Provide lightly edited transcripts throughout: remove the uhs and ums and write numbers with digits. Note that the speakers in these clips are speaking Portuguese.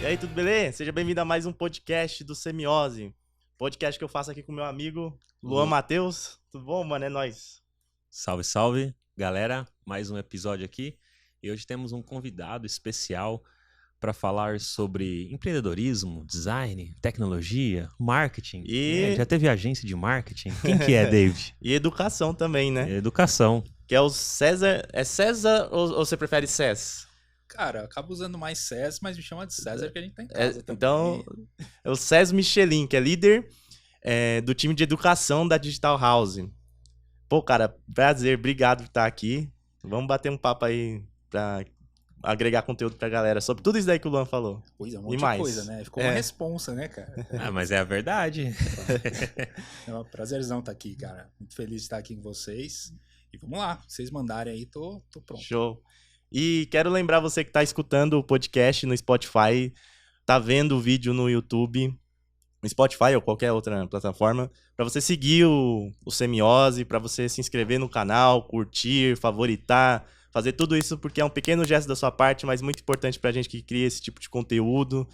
aí, tudo beleza? Seja bem-vindo a mais um podcast do Semiose. Podcast que eu faço aqui com meu amigo Luan Matheus. Tudo bom, mano? É nóis. Salve, salve, galera. Mais um episódio aqui. E hoje temos um convidado especial para falar sobre empreendedorismo, design, tecnologia, marketing. Já teve agência de marketing? Quem que é, David? E educação também, né? Educação. Que é o César. É César ou você prefere Cés? Cara, eu acabo usando mais César, mas me chama de César porque a gente tá em casa também. Então, é o César Michelin, que é líder do time de educação da Digital House. Pô, cara, prazer, obrigado por estar aqui. Vamos bater um papo aí pra agregar conteúdo pra galera sobre tudo isso daí que o Luan falou. Coisa, um monte de coisa, né? Ficou uma responsa, né, cara? Mas é a verdade. É um prazerzão estar aqui, cara. Muito feliz de estar aqui com vocês. E vamos lá, se vocês mandarem aí, tô pronto. Show. E quero lembrar você que tá escutando o podcast no Spotify, tá vendo o vídeo no YouTube, no Spotify ou qualquer outra plataforma, para você seguir o Semiose, para você se inscrever no canal, curtir, favoritar, fazer tudo isso porque é um pequeno gesto da sua parte, mas muito importante pra gente que cria esse tipo de conteúdo,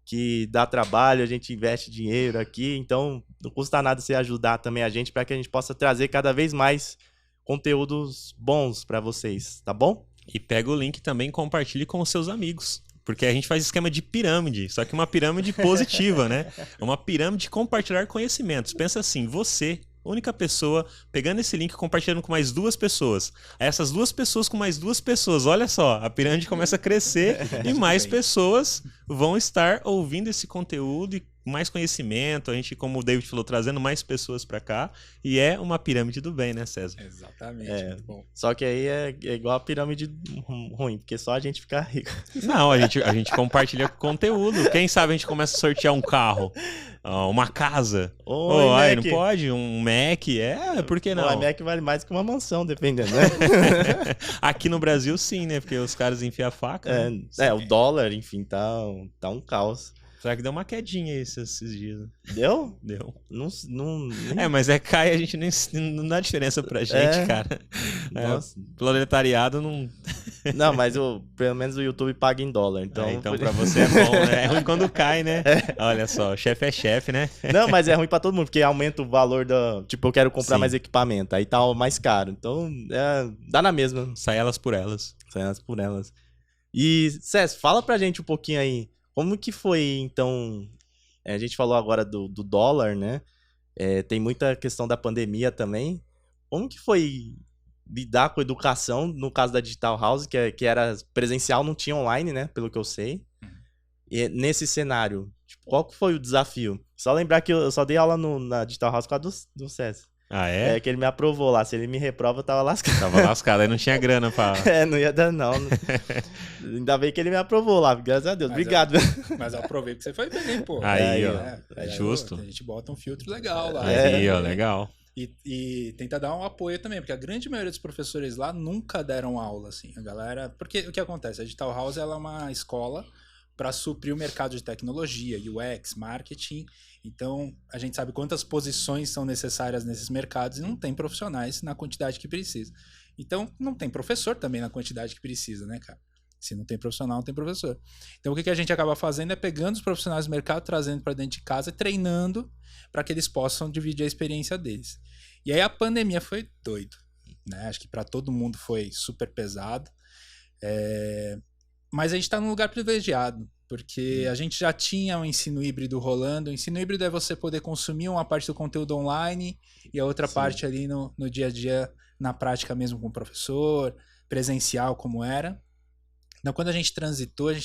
que dá trabalho, a gente investe dinheiro aqui, então não custa nada você ajudar também a gente para que a gente possa trazer cada vez mais conteúdos bons para vocês, tá bom? E pega o link também e compartilhe com os seus amigos. Porque a gente faz esquema de pirâmide, só que uma pirâmide positiva, né? É uma pirâmide de compartilhar conhecimentos. Pensa assim, você, única pessoa, pegando esse link e compartilhando com mais duas pessoas. Aí essas duas pessoas com mais duas pessoas. Olha só, a pirâmide começa a crescer e mais pessoas vão estar ouvindo esse conteúdo e mais conhecimento, a gente, como o David falou, trazendo mais pessoas pra cá, e é uma pirâmide do bem, né, César? Exatamente, muito bom. Só que aí é igual a pirâmide ruim, porque só a gente fica rico. Não, a gente compartilha conteúdo. Quem sabe a gente começa a sortear um carro, uma casa. Aí não pode? Um Mac? Por que não? O Mac vale mais que uma mansão, dependendo, né? Aqui no Brasil, sim, né? Porque os caras enfiam a faca. Né? O dólar, enfim, tá um caos. Será que deu uma quedinha esses dias? Deu? Deu. Não. Mas cai, a gente não dá diferença pra gente, cara. Nossa. Proletariado não. Não, mas pelo menos o YouTube paga em dólar. Então pra você é bom, né? É ruim quando cai, né? Olha só, chefe é chefe, né? Não, mas é ruim pra todo mundo, porque aumenta o valor da. Tipo, eu quero comprar mais equipamento, aí tá mais caro. Então, dá na mesma. Sai elas por elas. Sai elas por elas. E, Cés, fala pra gente um pouquinho aí. Como que foi, então, a gente falou agora do dólar, né? Tem muita questão da pandemia também. Como que foi lidar com a educação, no caso da Digital House, que era presencial, não tinha online, né? Pelo que eu sei. E nesse cenário, tipo, qual que foi o desafio? Só lembrar que eu só dei aula na Digital House por causa do César. Ah, é? Que ele me aprovou lá. Se ele me reprova, eu tava lascado. Tava lascado, aí não tinha grana pra... Não ia dar, não. Ainda bem que ele me aprovou lá, graças a Deus. Obrigado. Mas eu aprovei que você foi bem, pô. Aí, ó. É justo. A gente bota um filtro legal lá. Aí, ó, legal. E tenta dar um apoio também, porque a grande maioria dos professores lá nunca deram aula, assim. A galera... Porque o que acontece? A Digital House, ela é uma escola para suprir o mercado de tecnologia, UX, marketing. Então, a gente sabe quantas posições são necessárias nesses mercados e não tem profissionais na quantidade que precisa. Então, não tem professor também na quantidade que precisa, né, cara? Se não tem profissional, não tem professor. Então, o que a gente acaba fazendo é pegando os profissionais do mercado, trazendo para dentro de casa e treinando para que eles possam dividir a experiência deles. E aí, a pandemia foi doido, né? Acho que para todo mundo foi super pesado. Mas a gente está num lugar privilegiado, porque a gente já tinha um ensino híbrido rolando. O ensino híbrido é você poder consumir uma parte do conteúdo online e a outra parte ali no dia a dia, na prática mesmo com o professor, presencial como era. Então, quando a gente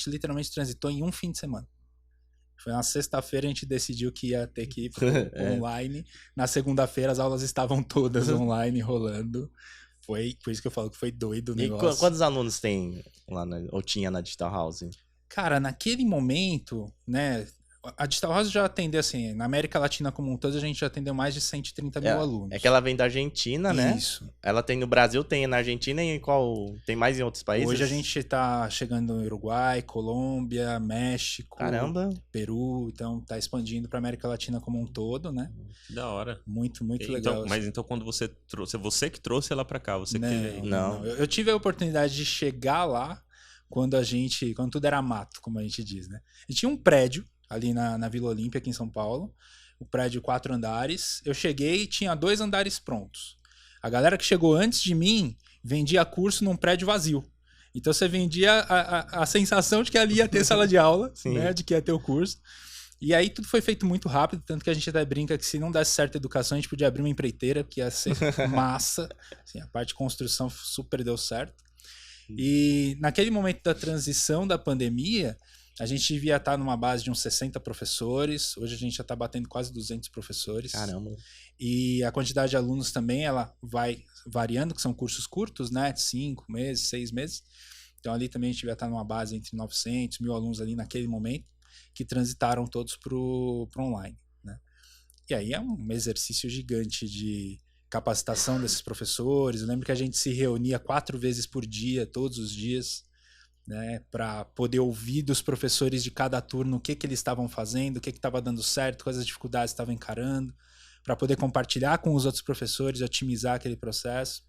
literalmente transitou em um fim de semana. Foi na sexta-feira a gente decidiu que ia ter que ir pro online. Na segunda-feira as aulas estavam todas online rolando. Foi por isso que eu falo que foi doido o negócio. E quantos alunos tem lá, ou tinha na Digital House? Cara, naquele momento, né, a Digital House já atendeu, assim, na América Latina como um todo, a gente já atendeu mais de 130 mil alunos. É que ela vem da Argentina, né? Isso. Ela tem no Brasil, tem na Argentina e tem mais em outros países? Hoje a gente tá chegando no Uruguai, Colômbia, México, caramba, Peru, então tá expandindo pra América Latina como um todo, né? Da hora. Muito Então, legal. Mas então quando você trouxe, você que trouxe ela pra cá, você que teve... Não. Eu tive a oportunidade de chegar lá, quando tudo era mato, como a gente diz, né? A gente tinha um prédio ali na Vila Olímpia, aqui em São Paulo, o prédio 4 andares. Eu cheguei e tinha 2 andares prontos. A galera que chegou antes de mim vendia curso num prédio vazio. Então você vendia a sensação de que ali ia ter sala de aula, né, de que ia ter o curso. E aí tudo foi feito muito rápido, tanto que a gente até brinca que se não desse certa educação, a gente podia abrir uma empreiteira, que ia ser massa. Assim, a parte de construção super deu certo. E naquele momento da transição da pandemia, a gente devia estar numa base de uns 60 professores. Hoje a gente já está batendo quase 200 professores. Caramba. E a quantidade de alunos também, ela vai variando, que são cursos curtos, né? 5 meses, 6 meses. Então ali também a gente devia estar numa base entre 900, 1.000 alunos ali naquele momento, que transitaram todos para o online, né? E aí é um exercício gigante de capacitação desses professores. Eu lembro que a gente se reunia 4 vezes por dia, todos os dias, né, para poder ouvir dos professores de cada turno o que eles estavam fazendo, o que estava dando certo, quais as dificuldades estavam encarando, para poder compartilhar com os outros professores, otimizar aquele processo.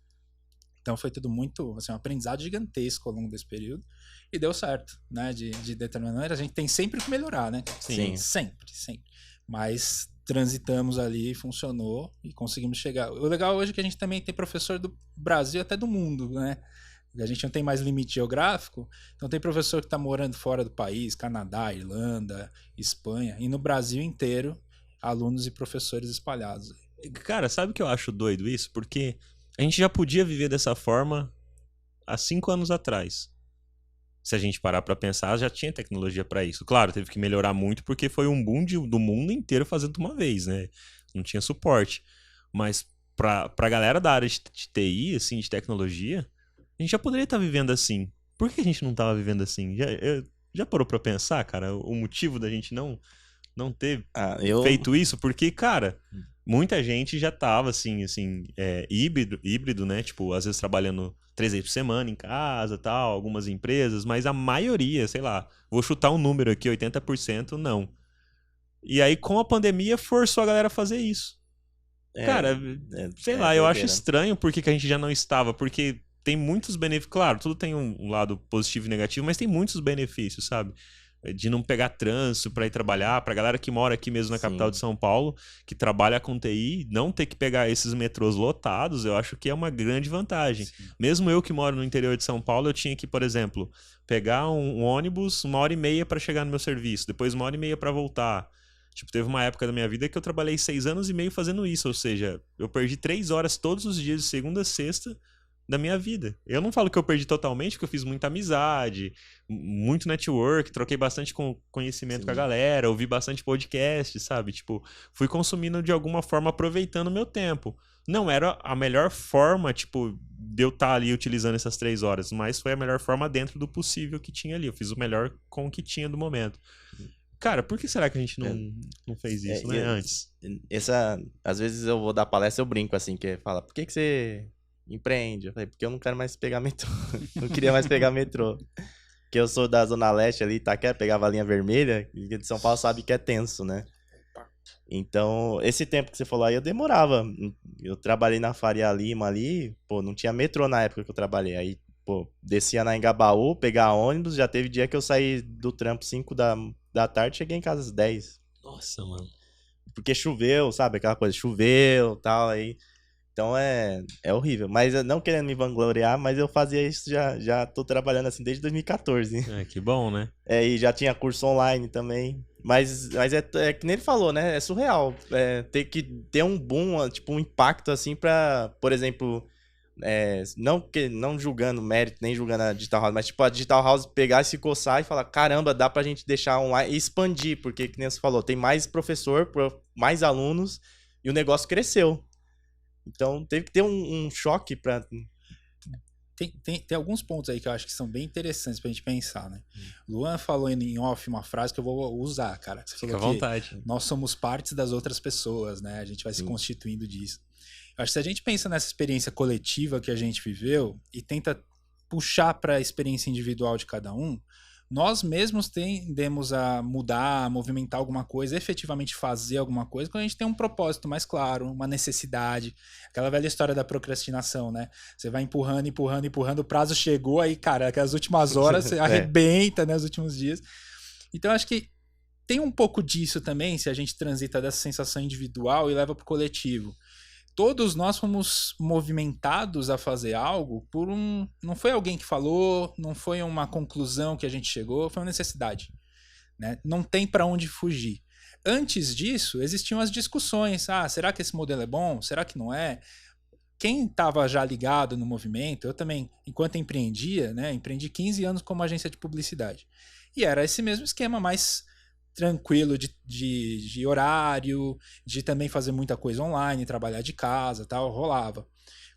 Então foi tudo muito, assim, um aprendizado gigantesco ao longo desse período e deu certo, né? De determinada maneira, a gente tem sempre que melhorar, né? Sim. Sempre. Mas transitamos ali, funcionou e conseguimos chegar. O legal hoje é que a gente também tem professor do Brasil até do mundo, né? A gente não tem mais limite geográfico, então tem professor que está morando fora do país, Canadá, Irlanda, Espanha, e no Brasil inteiro, alunos e professores espalhados. Cara, sabe o que eu acho doido isso? Porque a gente já podia viver dessa forma há 5 anos atrás. Se a gente parar pra pensar, já tinha tecnologia pra isso. Claro, teve que melhorar muito porque foi um boom do mundo inteiro fazendo de uma vez, né? Não tinha suporte. Mas pra galera da área de TI, assim, de tecnologia, a gente já poderia estar vivendo assim. Por que a gente não tava vivendo assim? Já parou pra pensar, cara, o motivo da gente não ter feito isso? Porque, cara, muita gente já tava assim, híbrido, né? Tipo, às vezes trabalhando 3 vezes por semana em casa, tal, algumas empresas, mas a maioria, sei lá, vou chutar um número aqui, 80% não. E aí, com a pandemia, forçou a galera a fazer isso. Cara, sei lá, eu acho estranho porque que a gente já não estava, porque tem muitos benefícios, claro, tudo tem um lado positivo e negativo, mas tem muitos benefícios, sabe? De não pegar trânsito para ir trabalhar, pra galera que mora aqui mesmo na capital de São Paulo, que trabalha com TI, não ter que pegar esses metrôs lotados, eu acho que é uma grande vantagem. Sim. Mesmo eu que moro no interior de São Paulo, eu tinha que, por exemplo, pegar um ônibus 1h30 para chegar no meu serviço, depois 1h30 para voltar. Tipo, teve uma época da minha vida que eu trabalhei 6 anos e meio fazendo isso, ou seja, eu perdi 3 horas todos os dias, de segunda a sexta, da minha vida. Eu não falo que eu perdi totalmente, porque eu fiz muita amizade, muito network, troquei bastante conhecimento com a galera, ouvi bastante podcast, sabe? Tipo, fui consumindo de alguma forma, aproveitando o meu tempo. Não era a melhor forma, tipo, de eu estar ali utilizando essas 3 horas, mas foi a melhor forma dentro do possível que tinha ali. Eu fiz o melhor com o que tinha do momento. Cara, por que será que a gente não fez isso, né, antes? Às vezes eu vou dar palestra, eu brinco assim, que fala, por que você empreende? Eu falei, porque eu não quero mais pegar metrô. Não queria mais pegar metrô. Porque eu sou da Zona Leste ali, Itaquera, pegava a linha vermelha, e de São Paulo sabe que é tenso, né? Então, esse tempo que você falou aí, eu demorava. Eu trabalhei na Faria Lima ali, pô, não tinha metrô na época que eu trabalhei. Aí, pô, descia na Engabaú, pegar ônibus, já teve dia que eu saí do trampo 5 da tarde, cheguei em casa às 10. Nossa, mano. Porque choveu, sabe? Aquela coisa, choveu e tal, aí... Então é horrível. Mas não querendo me vangloriar, mas eu fazia isso, já tô trabalhando assim desde 2014. Que bom, né? E já tinha curso online também. Mas é que nem ele falou, né? É surreal. Ter que ter um boom, tipo, um impacto assim pra, por exemplo, não julgando mérito, nem julgando a Digital House, mas tipo, a Digital House pegar e se coçar e falar, caramba, dá pra gente deixar online e expandir, porque, que nem você falou, tem mais professor, mais alunos e o negócio cresceu. Então, teve que ter um choque pra... Tem alguns pontos aí que eu acho que são bem interessantes pra gente pensar, né? Luan falou em off uma frase que eu vou usar, cara. Você Fica à falou vontade. Que nós somos partes das outras pessoas, né? A gente vai se constituindo disso. Eu acho que se a gente pensa nessa experiência coletiva que a gente viveu e tenta puxar pra experiência individual de cada um, nós mesmos tendemos a mudar, a movimentar alguma coisa, efetivamente fazer alguma coisa, quando a gente tem um propósito mais claro, uma necessidade. Aquela velha história da procrastinação, né? Você vai empurrando, empurrando, empurrando, o prazo chegou, aí, cara, aquelas últimas horas você arrebenta, né, os últimos dias. Então, acho que tem um pouco disso também, se a gente transita dessa sensação individual e leva para o coletivo. Todos nós fomos movimentados a fazer algo por um... Não foi alguém que falou, não foi uma conclusão que a gente chegou, foi uma necessidade. Né? Não tem para onde fugir. Antes disso, existiam as discussões. Ah, será que esse modelo é bom? Será que não é? Quem estava já ligado no movimento, eu também, enquanto empreendia, né, empreendi 15 anos como agência de publicidade. E era esse mesmo esquema, mais tranquilo de horário, de também fazer muita coisa online, trabalhar de casa, tal, rolava.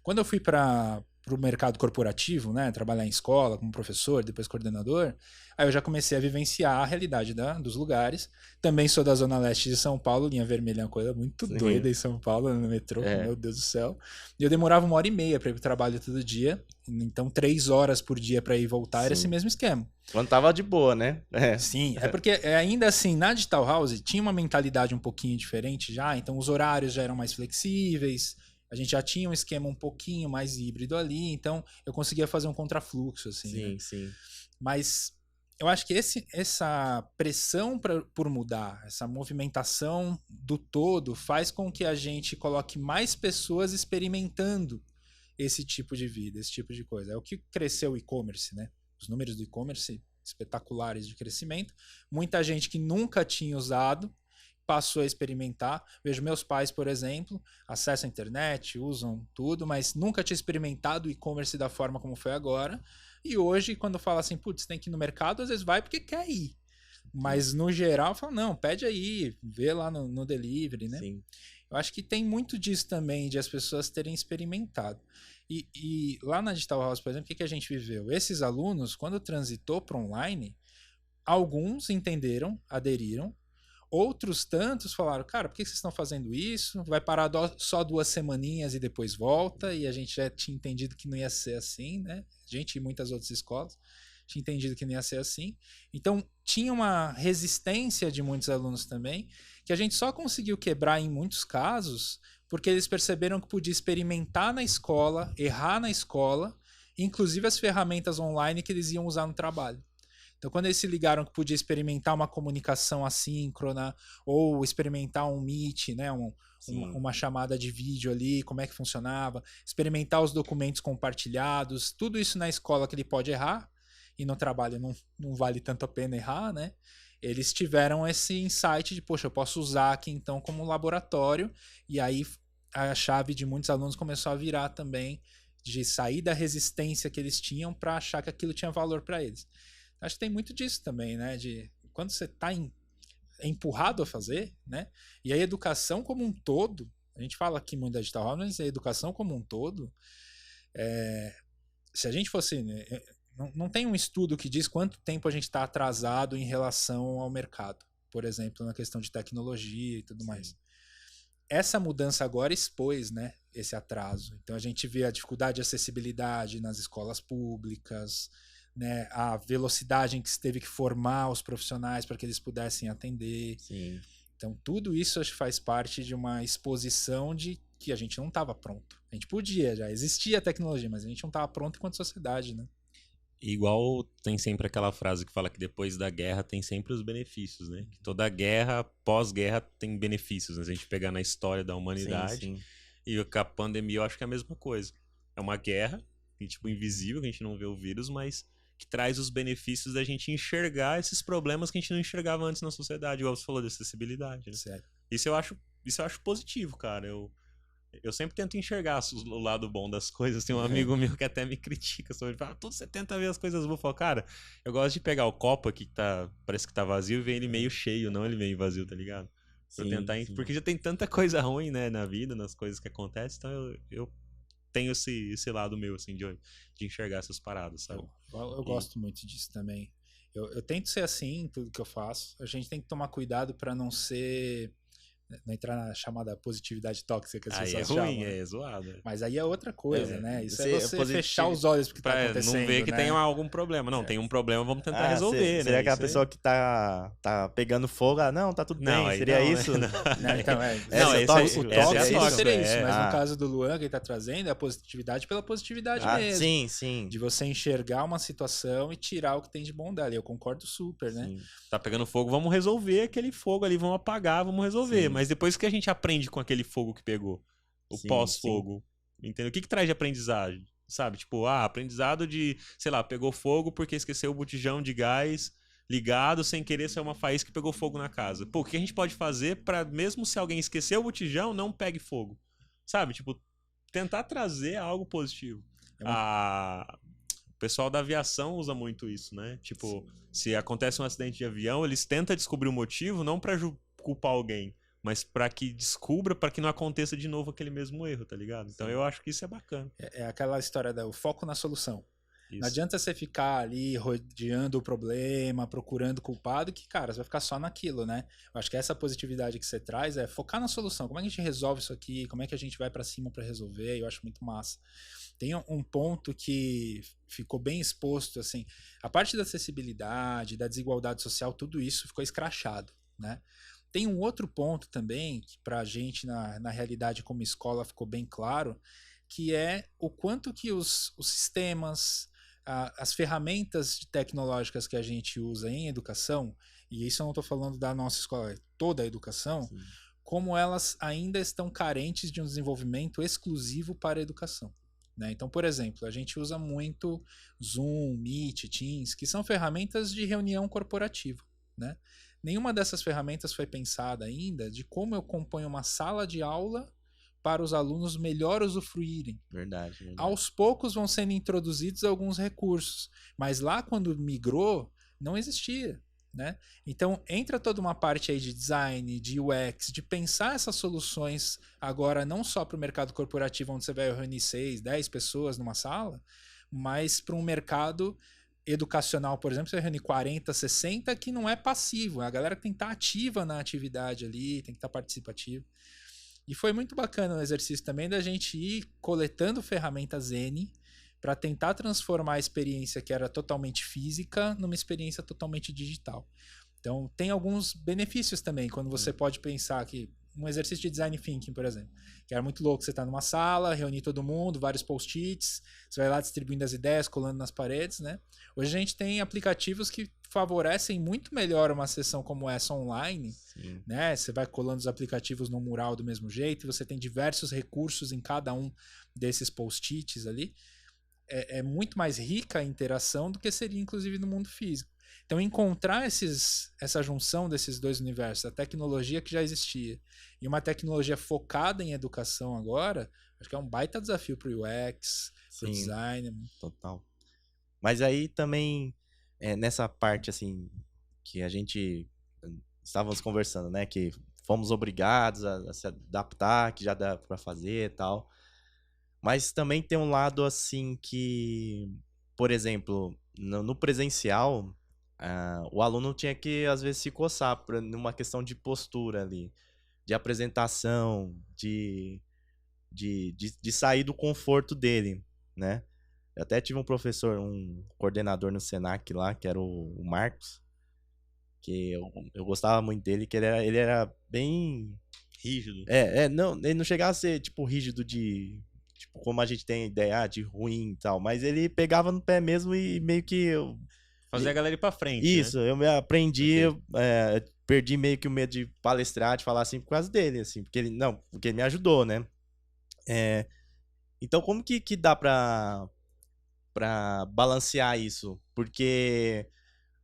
Quando eu fui para o mercado corporativo, né, trabalhar em escola como professor, depois coordenador, aí eu já comecei a vivenciar a realidade dos lugares. Também sou da Zona Leste de São Paulo, linha vermelha é uma coisa muito doida em São Paulo, no metrô, meu Deus do céu. E eu demorava 1h30 para ir para o trabalho todo dia, então 3 horas por dia para ir e voltar, era esse mesmo esquema. Quando tava de boa, né? Sim, é porque ainda assim, na Digital House tinha uma mentalidade um pouquinho diferente já, então os horários já eram mais flexíveis, a gente já tinha um esquema um pouquinho mais híbrido ali, então eu conseguia fazer um contrafluxo, assim. Sim, né? sim. Mas eu acho que essa pressão por mudar, essa movimentação do todo, faz com que a gente coloque mais pessoas experimentando esse tipo de vida, esse tipo de coisa. É o que cresceu o e-commerce, né? Os números do e-commerce espetaculares de crescimento. Muita gente que nunca tinha usado passou a experimentar. Vejo meus pais, por exemplo, acessam a internet, usam tudo, mas nunca tinha experimentado o e-commerce da forma como foi agora. E hoje, quando fala assim, putz, tem que ir no mercado, às vezes vai porque quer ir. Mas no geral, fala, não, pede aí, vê lá no delivery, né? Sim. Eu acho que tem muito disso também, de as pessoas terem experimentado. E lá na Digital House, por exemplo, o que a gente viveu? Esses alunos, quando transitou para online, alguns entenderam, aderiram, outros tantos falaram, cara, por que vocês estão fazendo isso? Vai parar só 2 semaninhas e depois volta, e a gente já tinha entendido que não ia ser assim, né? A gente e muitas outras escolas tinha entendido que não ia ser assim. Então, tinha uma resistência de muitos alunos também, que a gente só conseguiu quebrar em muitos casos porque eles perceberam que podia experimentar na escola, errar na escola, inclusive as ferramentas online que eles iam usar no trabalho. Então, quando eles se ligaram que podia experimentar uma comunicação assíncrona ou experimentar um Meet, né, uma chamada de vídeo ali, como é que funcionava, experimentar os documentos compartilhados, tudo isso na escola que ele pode errar, e no trabalho não vale tanto a pena errar, né? Eles tiveram esse insight de, poxa, eu posso usar aqui então como laboratório, e aí a chave de muitos alunos começou a virar também, de sair da resistência que eles tinham para achar que aquilo tinha valor para eles. Acho que tem muito disso também, né? De quando você está empurrado a fazer, né? E a educação como um todo, a gente fala aqui muito da Digital House, mas a educação como um todo, se a gente fosse... Não tem um estudo que diz quanto tempo a gente está atrasado em relação ao mercado, por exemplo, na questão de tecnologia e tudo mais. Essa mudança agora expôs, né, esse atraso. Então a gente vê a dificuldade de acessibilidade nas escolas públicas, né, a velocidade em que se teve que formar os profissionais para que eles pudessem atender. Sim. Então tudo isso acho que faz parte de uma exposição de que a gente não estava pronto. A gente podia, já existia a tecnologia, mas a gente não estava pronto enquanto sociedade, né? Igual tem sempre aquela frase que fala que depois da guerra tem sempre os benefícios, né? Que toda guerra, pós-guerra, tem benefícios, né? Se a gente pegar na história da humanidade. Sim. E com a pandemia eu acho que é a mesma coisa. É uma guerra, tipo, invisível, que a gente não vê o vírus, mas que traz os benefícios da gente enxergar esses problemas que a gente não enxergava antes na sociedade, igual você falou de acessibilidade. Né? Certo. Isso eu acho positivo, cara. Eu sempre tento enxergar o lado bom das coisas. Tem um amigo meu que até me critica sobre, fala, tudo você tenta ver as coisas boas. Eu falo, cara, eu gosto de pegar o copo aqui que parece que tá vazio e ver ele meio cheio, não ele meio vazio, tá ligado? Pra tentar, porque já tem tanta coisa ruim, né, na vida, nas coisas que acontecem, então eu tenho esse lado meu, assim, de enxergar essas paradas, sabe? Eu gosto muito disso também. Eu tento ser assim em tudo que eu faço. A gente tem que tomar cuidado para não ser não entrar na chamada positividade tóxica que as Aí é pessoas ruim, chamam, né? é zoado. Mas aí é outra coisa, né? Isso é você positivo. fechar os olhos pro que tá Pra acontecendo, não ver que né? tem algum problema. Não, tem um problema, vamos tentar resolver, né? Seria aquela Isso aí. pessoa que tá pegando fogo, não, tá tudo Não, bem, aí seria não, né? isso? Né? Então, Não, Essa esse tóxico, o essa é a tóxico tóxica, seria isso, mas Ah. no caso do Luan que ele tá trazendo é a positividade pela positividade mesmo. Sim, sim. De você enxergar uma situação e tirar o que tem de bom dela. E eu concordo super, né? Sim. Tá pegando fogo, vamos resolver aquele fogo ali, vamos apagar, vamos resolver. Sim. Mas depois que a gente aprende com aquele fogo que pegou, o Sim, pós-fogo, entendeu? O que traz de aprendizagem? Sabe? Tipo, aprendizado de, sei lá, pegou fogo porque esqueceu o botijão de gás ligado, sem querer saiu uma faísca que pegou fogo na casa. Pô, o que a gente pode fazer pra, mesmo se alguém esqueceu o botijão, não pegue fogo? Sabe? Tipo, tentar trazer algo positivo. O pessoal da aviação usa muito isso, né? Tipo, se acontece um acidente de avião, eles tentam descobrir o motivo, não pra culpar alguém, mas pra que descubra, pra que não aconteça de novo aquele mesmo erro, tá ligado? Então eu acho que isso é bacana. É aquela história do foco na solução. Isso. Não adianta você ficar ali rodeando o problema, procurando culpado, que, cara, você vai ficar só naquilo, né? Eu acho que essa positividade que você traz é focar na solução. Como é que a gente resolve isso aqui? Como é que a gente vai pra cima pra resolver? Eu acho muito massa. Tem um ponto que ficou bem exposto, assim, a parte da acessibilidade, da desigualdade social, tudo isso ficou escrachado, né? Tem um outro ponto também, que pra gente, na realidade como escola, ficou bem claro, que é o quanto que os sistemas, as ferramentas tecnológicas que a gente usa em educação, e isso eu não estou falando da nossa escola, é toda a educação, Sim. como elas ainda estão carentes de um desenvolvimento exclusivo para a educação. Né? Então, por exemplo, a gente usa muito Zoom, Meet, Teams, que são ferramentas de reunião corporativa. Né? Nenhuma dessas ferramentas foi pensada ainda de como eu componho uma sala de aula para os alunos melhor usufruírem. Verdade. Aos poucos vão sendo introduzidos alguns recursos, mas lá quando migrou, não existia. Né? Então entra toda uma parte aí de design, de UX, de pensar essas soluções agora não só para o mercado corporativo, onde você vai reunir 6, 10 pessoas numa sala, mas para um mercado educacional, por exemplo, você vai reunir 40, 60, que não é passivo, a galera que tem que estar ativa na atividade ali, tem que estar participativa. E foi muito bacana o exercício também da gente ir coletando ferramentas N para tentar transformar a experiência que era totalmente física numa experiência totalmente digital. Então, tem alguns benefícios também, quando você pode pensar que um exercício de design thinking, por exemplo, que era muito louco, você está numa sala, reunir todo mundo, vários post-its, você vai lá distribuindo as ideias, colando nas paredes, né? Hoje a gente tem aplicativos que favorecem muito melhor uma sessão como essa online, né? Você vai colando os aplicativos no mural do mesmo jeito, e você tem diversos recursos em cada um desses post-its ali. É muito mais rica a interação do que seria, inclusive, no mundo físico. Então, encontrar essa junção desses dois universos, a tecnologia que já existia e uma tecnologia focada em educação agora, acho que é um baita desafio para o UX, para o design. Total. Mas aí também, nessa parte, assim, que a gente estávamos conversando, né, que fomos obrigados a se adaptar, que já dá para fazer e tal. Mas também tem um lado assim que, por exemplo, no presencial, o aluno tinha que, às vezes, se coçar numa questão de postura ali, de apresentação, de sair do conforto dele, né? Eu até tive um professor, um coordenador no Senac lá, que era o Marcos, que eu gostava muito dele, que ele era bem... Rígido. Não, ele não chegava a ser, tipo, rígido tipo, como a gente tem ideia de ruim e tal, mas ele pegava no pé mesmo e meio que... Fazer a galera ir pra frente, Isso, né? eu me aprendi, perdi meio que o medo de palestrar, de falar assim, por causa dele, assim, porque ele me ajudou, né? Então, como que dá pra balancear isso? Porque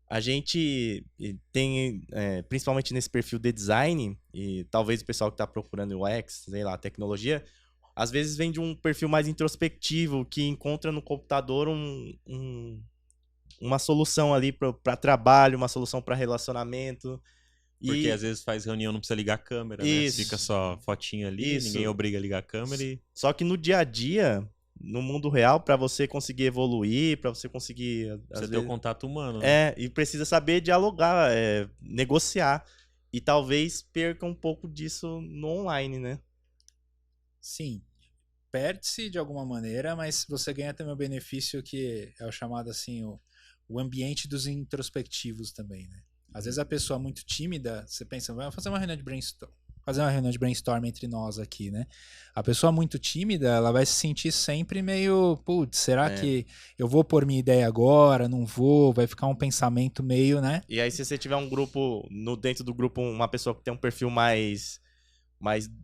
a gente tem, principalmente nesse perfil de design, e talvez o pessoal que tá procurando UX, sei lá, tecnologia, às vezes vem de um perfil mais introspectivo, que encontra no computador uma solução ali para trabalho, uma solução para relacionamento. Porque às vezes faz reunião, não precisa ligar a câmera, né? Fica só fotinha ali, ninguém obriga a ligar a câmera e... Só que no dia a dia, no mundo real, para você conseguir evoluir, para você conseguir... Você ter o contato humano, né? E precisa saber dialogar, negociar. E talvez perca um pouco disso no online, né? Sim, perde-se de alguma maneira, mas você ganha também o benefício que é o chamado assim, o ambiente dos introspectivos também, né? Às vezes a pessoa muito tímida, você pensa, vai fazer uma reunião de brainstorm, entre nós aqui, né? A pessoa muito tímida, ela vai se sentir sempre meio, putz, será que eu vou pôr minha ideia agora? Não vou? Vai ficar um pensamento meio, né? E aí, se você tiver um grupo, dentro do grupo, uma pessoa que tem um perfil mais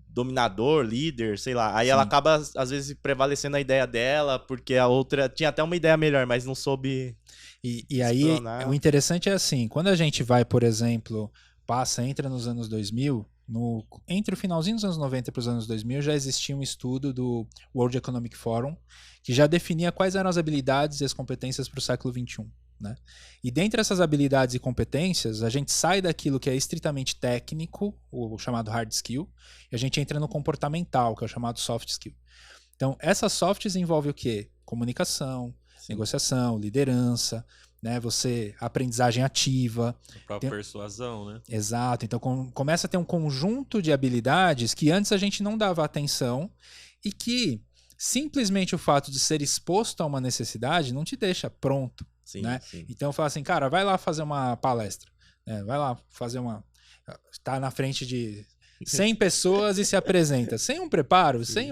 dominador, líder, sei lá, aí ela Sim. acaba, às vezes, prevalecendo a ideia dela, porque a outra tinha até uma ideia melhor, mas não soube E aí, explanar. o interessante é assim, quando a gente vai, por exemplo, entra nos anos 2000, entre o finalzinho dos anos 90 para os anos 2000, já existia um estudo do World Economic Forum que já definia quais eram as habilidades e as competências para o século XXI. Né? E dentre essas habilidades e competências, a gente sai daquilo que é estritamente técnico, o chamado hard skill, e a gente entra no comportamental, que é o chamado soft skill. Então, essas softs envolvem o quê? Comunicação, negociação, liderança, né? Aprendizagem ativa. A própria persuasão, né? Exato. Então começa a ter um conjunto de habilidades que antes a gente não dava atenção e que simplesmente o fato de ser exposto a uma necessidade não te deixa pronto, né? Sim. Então eu falo assim, cara, vai lá fazer uma palestra, né? Vai lá fazer tá na frente de 100 pessoas e se apresenta. Sem um preparo, ser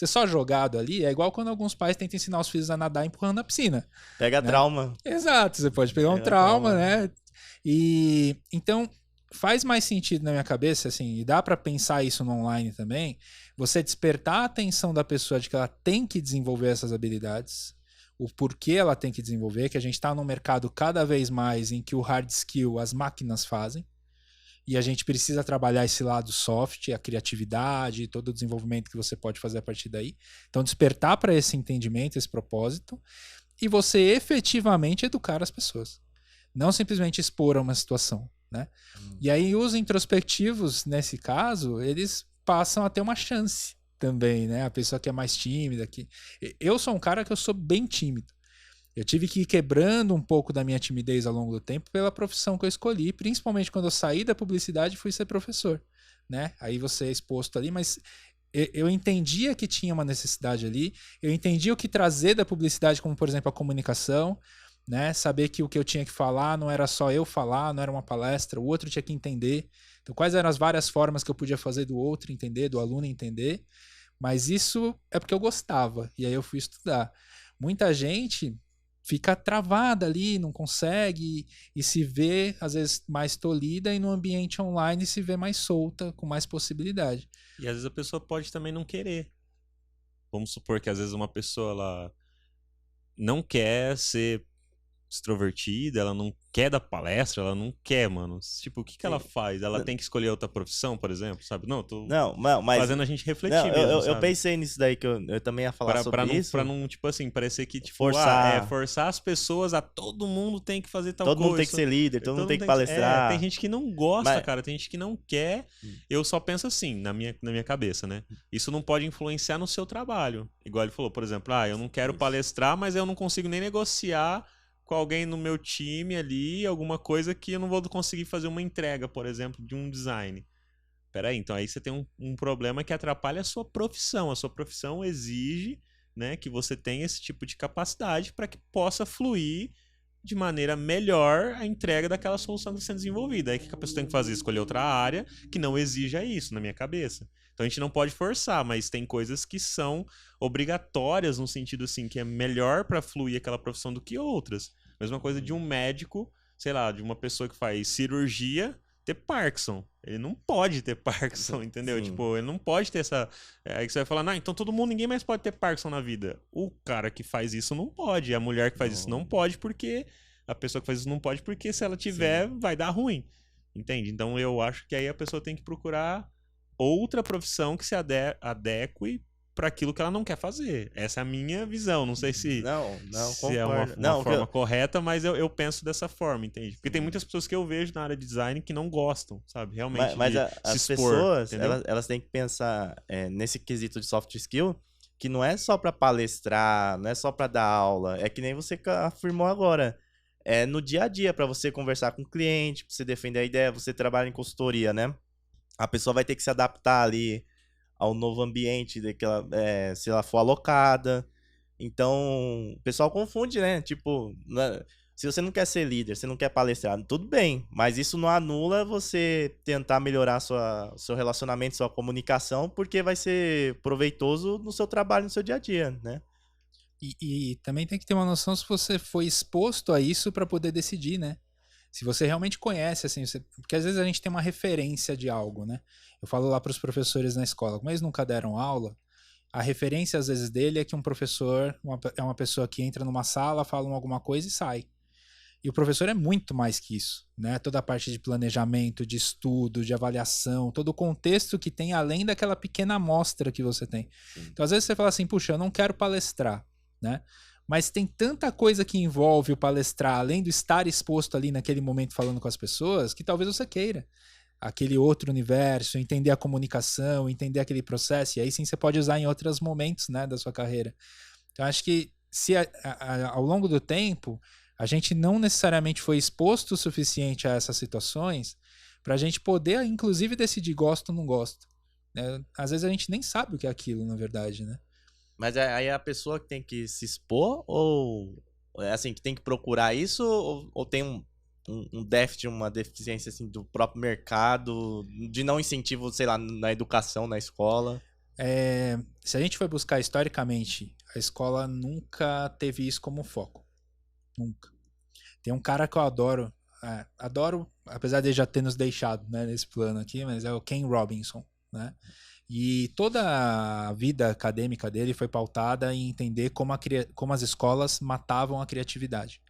só jogado ali, é igual quando alguns pais tentam ensinar os filhos a nadar empurrando na piscina. Pega né? trauma. Exato, você pode pegar um trauma, né? E então faz mais sentido na minha cabeça, assim, e dá para pensar isso no online também, você despertar a atenção da pessoa de que ela tem que desenvolver essas habilidades, o porquê ela tem que desenvolver, que a gente está num mercado cada vez mais em que o hard skill as máquinas fazem, e a gente precisa trabalhar esse lado soft, a criatividade, todo o desenvolvimento que você pode fazer a partir daí. Então, despertar para esse entendimento, esse propósito, e você efetivamente educar as pessoas. Não simplesmente expor a uma situação. Né? E aí, os introspectivos, nesse caso, eles passam a ter uma chance também. Né? A pessoa que é mais tímida. Eu sou um cara que eu sou bem tímido. Eu tive que ir quebrando um pouco da minha timidez ao longo do tempo pela profissão que eu escolhi, principalmente quando eu saí da publicidade e fui ser professor, né? Aí você é exposto ali, mas eu entendia que tinha uma necessidade ali, eu entendia o que trazer da publicidade, como por exemplo a comunicação, né? Saber que o que eu tinha que falar não era só eu falar, não era uma palestra, o outro tinha que entender. Então quais eram as várias formas que eu podia fazer do outro entender, do aluno entender, mas isso é porque eu gostava, e aí eu fui estudar. Muita gente fica travada ali, não consegue e se vê, às vezes, mais tolhida e no ambiente online se vê mais solta, com mais possibilidade. E às vezes a pessoa pode também não querer. Vamos supor que às vezes uma pessoa ela não quer ser extrovertida, ela não quer dar palestra, ela não quer, mano. Tipo, o que ela faz? Ela tem que escolher outra profissão, por exemplo, sabe? Não, tô mas fazendo a gente refletir mesmo, eu pensei nisso daí, que eu também ia falar sobre isso. Pra não, tipo assim, parecer que, tipo, forçar as pessoas a todo mundo tem que fazer tal coisa. Todo mundo tem que ser líder, todo mundo tem que palestrar. Tem gente que não gosta, cara, tem gente que não quer. Eu só penso assim, na minha cabeça, né? Isso não pode influenciar no seu trabalho. Igual ele falou, por exemplo, eu não quero palestrar, mas eu não consigo nem negociar com alguém no meu time ali, alguma coisa que eu não vou conseguir fazer uma entrega, por exemplo, de um design. Peraí, então aí você tem um problema que atrapalha a sua profissão. A sua profissão exige, né, que você tenha esse tipo de capacidade para que possa fluir de maneira melhor a entrega daquela solução que está sendo desenvolvida. Aí o que a pessoa tem que fazer? Escolher outra área que não exija isso, na minha cabeça. Então a gente não pode forçar, mas tem coisas que são obrigatórias no sentido assim, que é melhor para fluir aquela profissão do que outras. Mesma coisa de um médico, sei lá, de uma pessoa que faz cirurgia ter Parkinson. Ele não pode ter Parkinson, entendeu? Sim. Tipo, ele não pode ter essa... Aí você vai falar, não, então ninguém mais pode ter Parkinson na vida. O cara que faz isso não pode, a mulher que faz isso não pode porque... A pessoa que faz isso não pode porque se ela tiver, vai dar ruim. Entende? Então eu acho que aí a pessoa tem que procurar outra profissão que se adeque para aquilo que ela não quer fazer. Essa é a minha visão. Não sei se é uma forma correta, mas eu penso dessa forma, entende? Porque tem muitas pessoas que eu vejo na área de design que não gostam, sabe? Realmente mas as expor, pessoas, elas têm que pensar nesse quesito de soft skill, que não é só para palestrar, não é só para dar aula. É que nem você afirmou agora. é no dia a dia, para você conversar com o cliente, pra você defender a ideia, você trabalha em consultoria, né? A pessoa vai ter que se adaptar ali ao novo ambiente daquela, se ela for alocada. Então, o pessoal confunde, né? Tipo, se você não quer ser líder, você não quer palestrar, tudo bem, mas isso não anula você tentar melhorar seu relacionamento, sua comunicação, porque vai ser proveitoso no seu trabalho, no seu dia a dia, né? E também tem que ter uma noção se você foi exposto a isso para poder decidir, né? Se você realmente conhece, assim, porque às vezes a gente tem uma referência de algo, né? Eu falo lá para os professores na escola, como eles nunca deram aula, a referência às vezes dele é que um professor é uma pessoa que entra numa sala, fala alguma coisa e sai. E o professor é muito mais que isso, né? Toda a parte de planejamento, de estudo, de avaliação, todo o contexto que tem além daquela pequena amostra que você tem. Então, às vezes você fala assim, puxa, eu não quero palestrar, né? Mas tem tanta coisa que envolve o palestrar, além do estar exposto ali naquele momento falando com as pessoas, que talvez você queira aquele outro universo, entender a comunicação, entender aquele processo, e aí sim você pode usar em outros momentos, né, da sua carreira. Então, acho que se ao longo do tempo a gente não necessariamente foi exposto o suficiente a essas situações para a gente poder, inclusive, decidir gosto ou não gosto. Né? Às vezes a gente nem sabe o que é aquilo, na verdade, né? Mas aí é a pessoa que tem que se expor ou é assim, que tem que procurar isso ou tem um déficit, uma deficiência assim do próprio mercado, de não incentivo, sei lá, na educação, na escola? Se a gente for buscar historicamente, a escola nunca teve isso como foco. Nunca. Tem um cara que eu adoro, apesar de ele já ter nos deixado, né, nesse plano aqui, mas é o Ken Robinson, né? E toda a vida acadêmica dele foi pautada em entender como as escolas matavam a criatividade.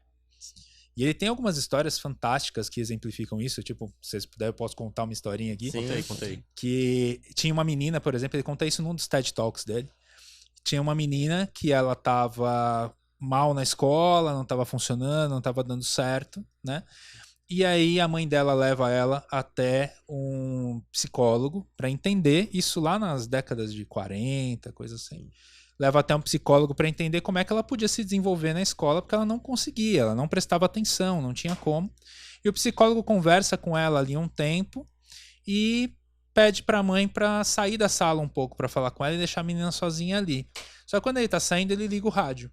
E ele tem algumas histórias fantásticas que exemplificam isso. Tipo, se vocês puderem, eu posso contar uma historinha aqui. Sim. Conta aí. Que tinha uma menina, por exemplo, ele conta isso num dos TED Talks dele. Tinha uma menina que ela tava mal na escola, não tava funcionando, não tava dando certo, né? E aí a mãe dela leva ela até um psicólogo para entender isso lá nas décadas de 40, coisa assim. Leva até um psicólogo para entender como é que ela podia se desenvolver na escola, porque ela não conseguia, ela não prestava atenção, não tinha como. E o psicólogo conversa com ela ali um tempo e pede para a mãe para sair da sala um pouco para falar com ela e deixar a menina sozinha ali. Só que quando ele tá saindo, ele liga o rádio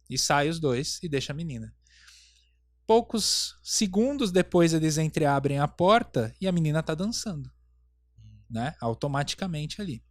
e sai os dois e deixa a menina. Poucos segundos depois eles entreabrem a porta e a menina tá dançando, né? Automaticamente ali.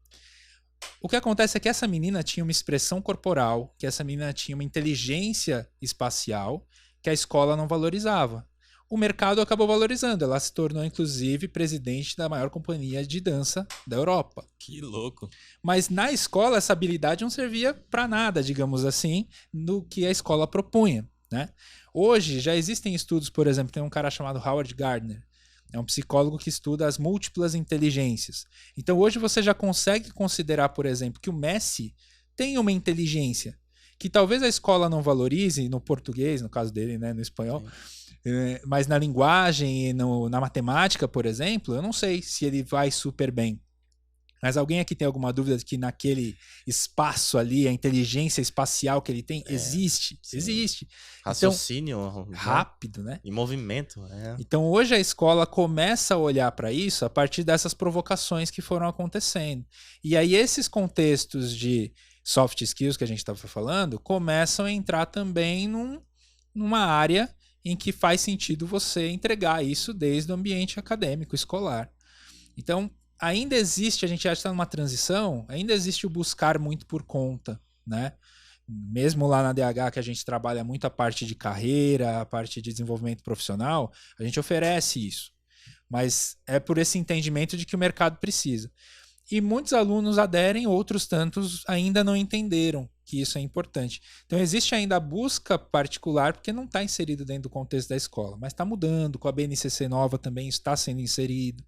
O que acontece é que essa menina tinha uma expressão corporal, que essa menina tinha uma inteligência espacial que a escola não valorizava. O mercado acabou valorizando. Ela se tornou, inclusive, presidente da maior companhia de dança da Europa. Que louco. Mas na escola, essa habilidade não servia para nada, digamos assim, no que a escola propunha, né? Hoje já existem estudos, por exemplo, tem um cara chamado Howard Gardner, é um psicólogo que estuda as múltiplas inteligências. Então hoje você já consegue considerar, por exemplo, que o Messi tem uma inteligência que talvez a escola não valorize no português, no caso dele, né, no espanhol, mas na linguagem e na matemática, por exemplo, eu não sei se ele vai super bem. Mas alguém aqui tem alguma dúvida de que naquele espaço ali, a inteligência espacial que ele tem, existe? Sim. Existe. Raciocínio, então, rápido, né? E movimento. Então hoje a escola começa a olhar para isso a partir dessas provocações que foram acontecendo. E aí esses contextos de soft skills que a gente estava falando começam a entrar também numa área em que faz sentido você entregar isso desde o ambiente acadêmico, escolar. Então, ainda existe, a gente já está numa transição, ainda existe o buscar muito por conta, né? Mesmo lá na DH, que a gente trabalha muito a parte de carreira, a parte de desenvolvimento profissional, a gente oferece isso. Mas é por esse entendimento de que o mercado precisa. E muitos alunos aderem, outros tantos ainda não entenderam que isso é importante. Então existe ainda a busca particular, porque não está inserido dentro do contexto da escola, mas está mudando, com a BNCC nova também está sendo inserido,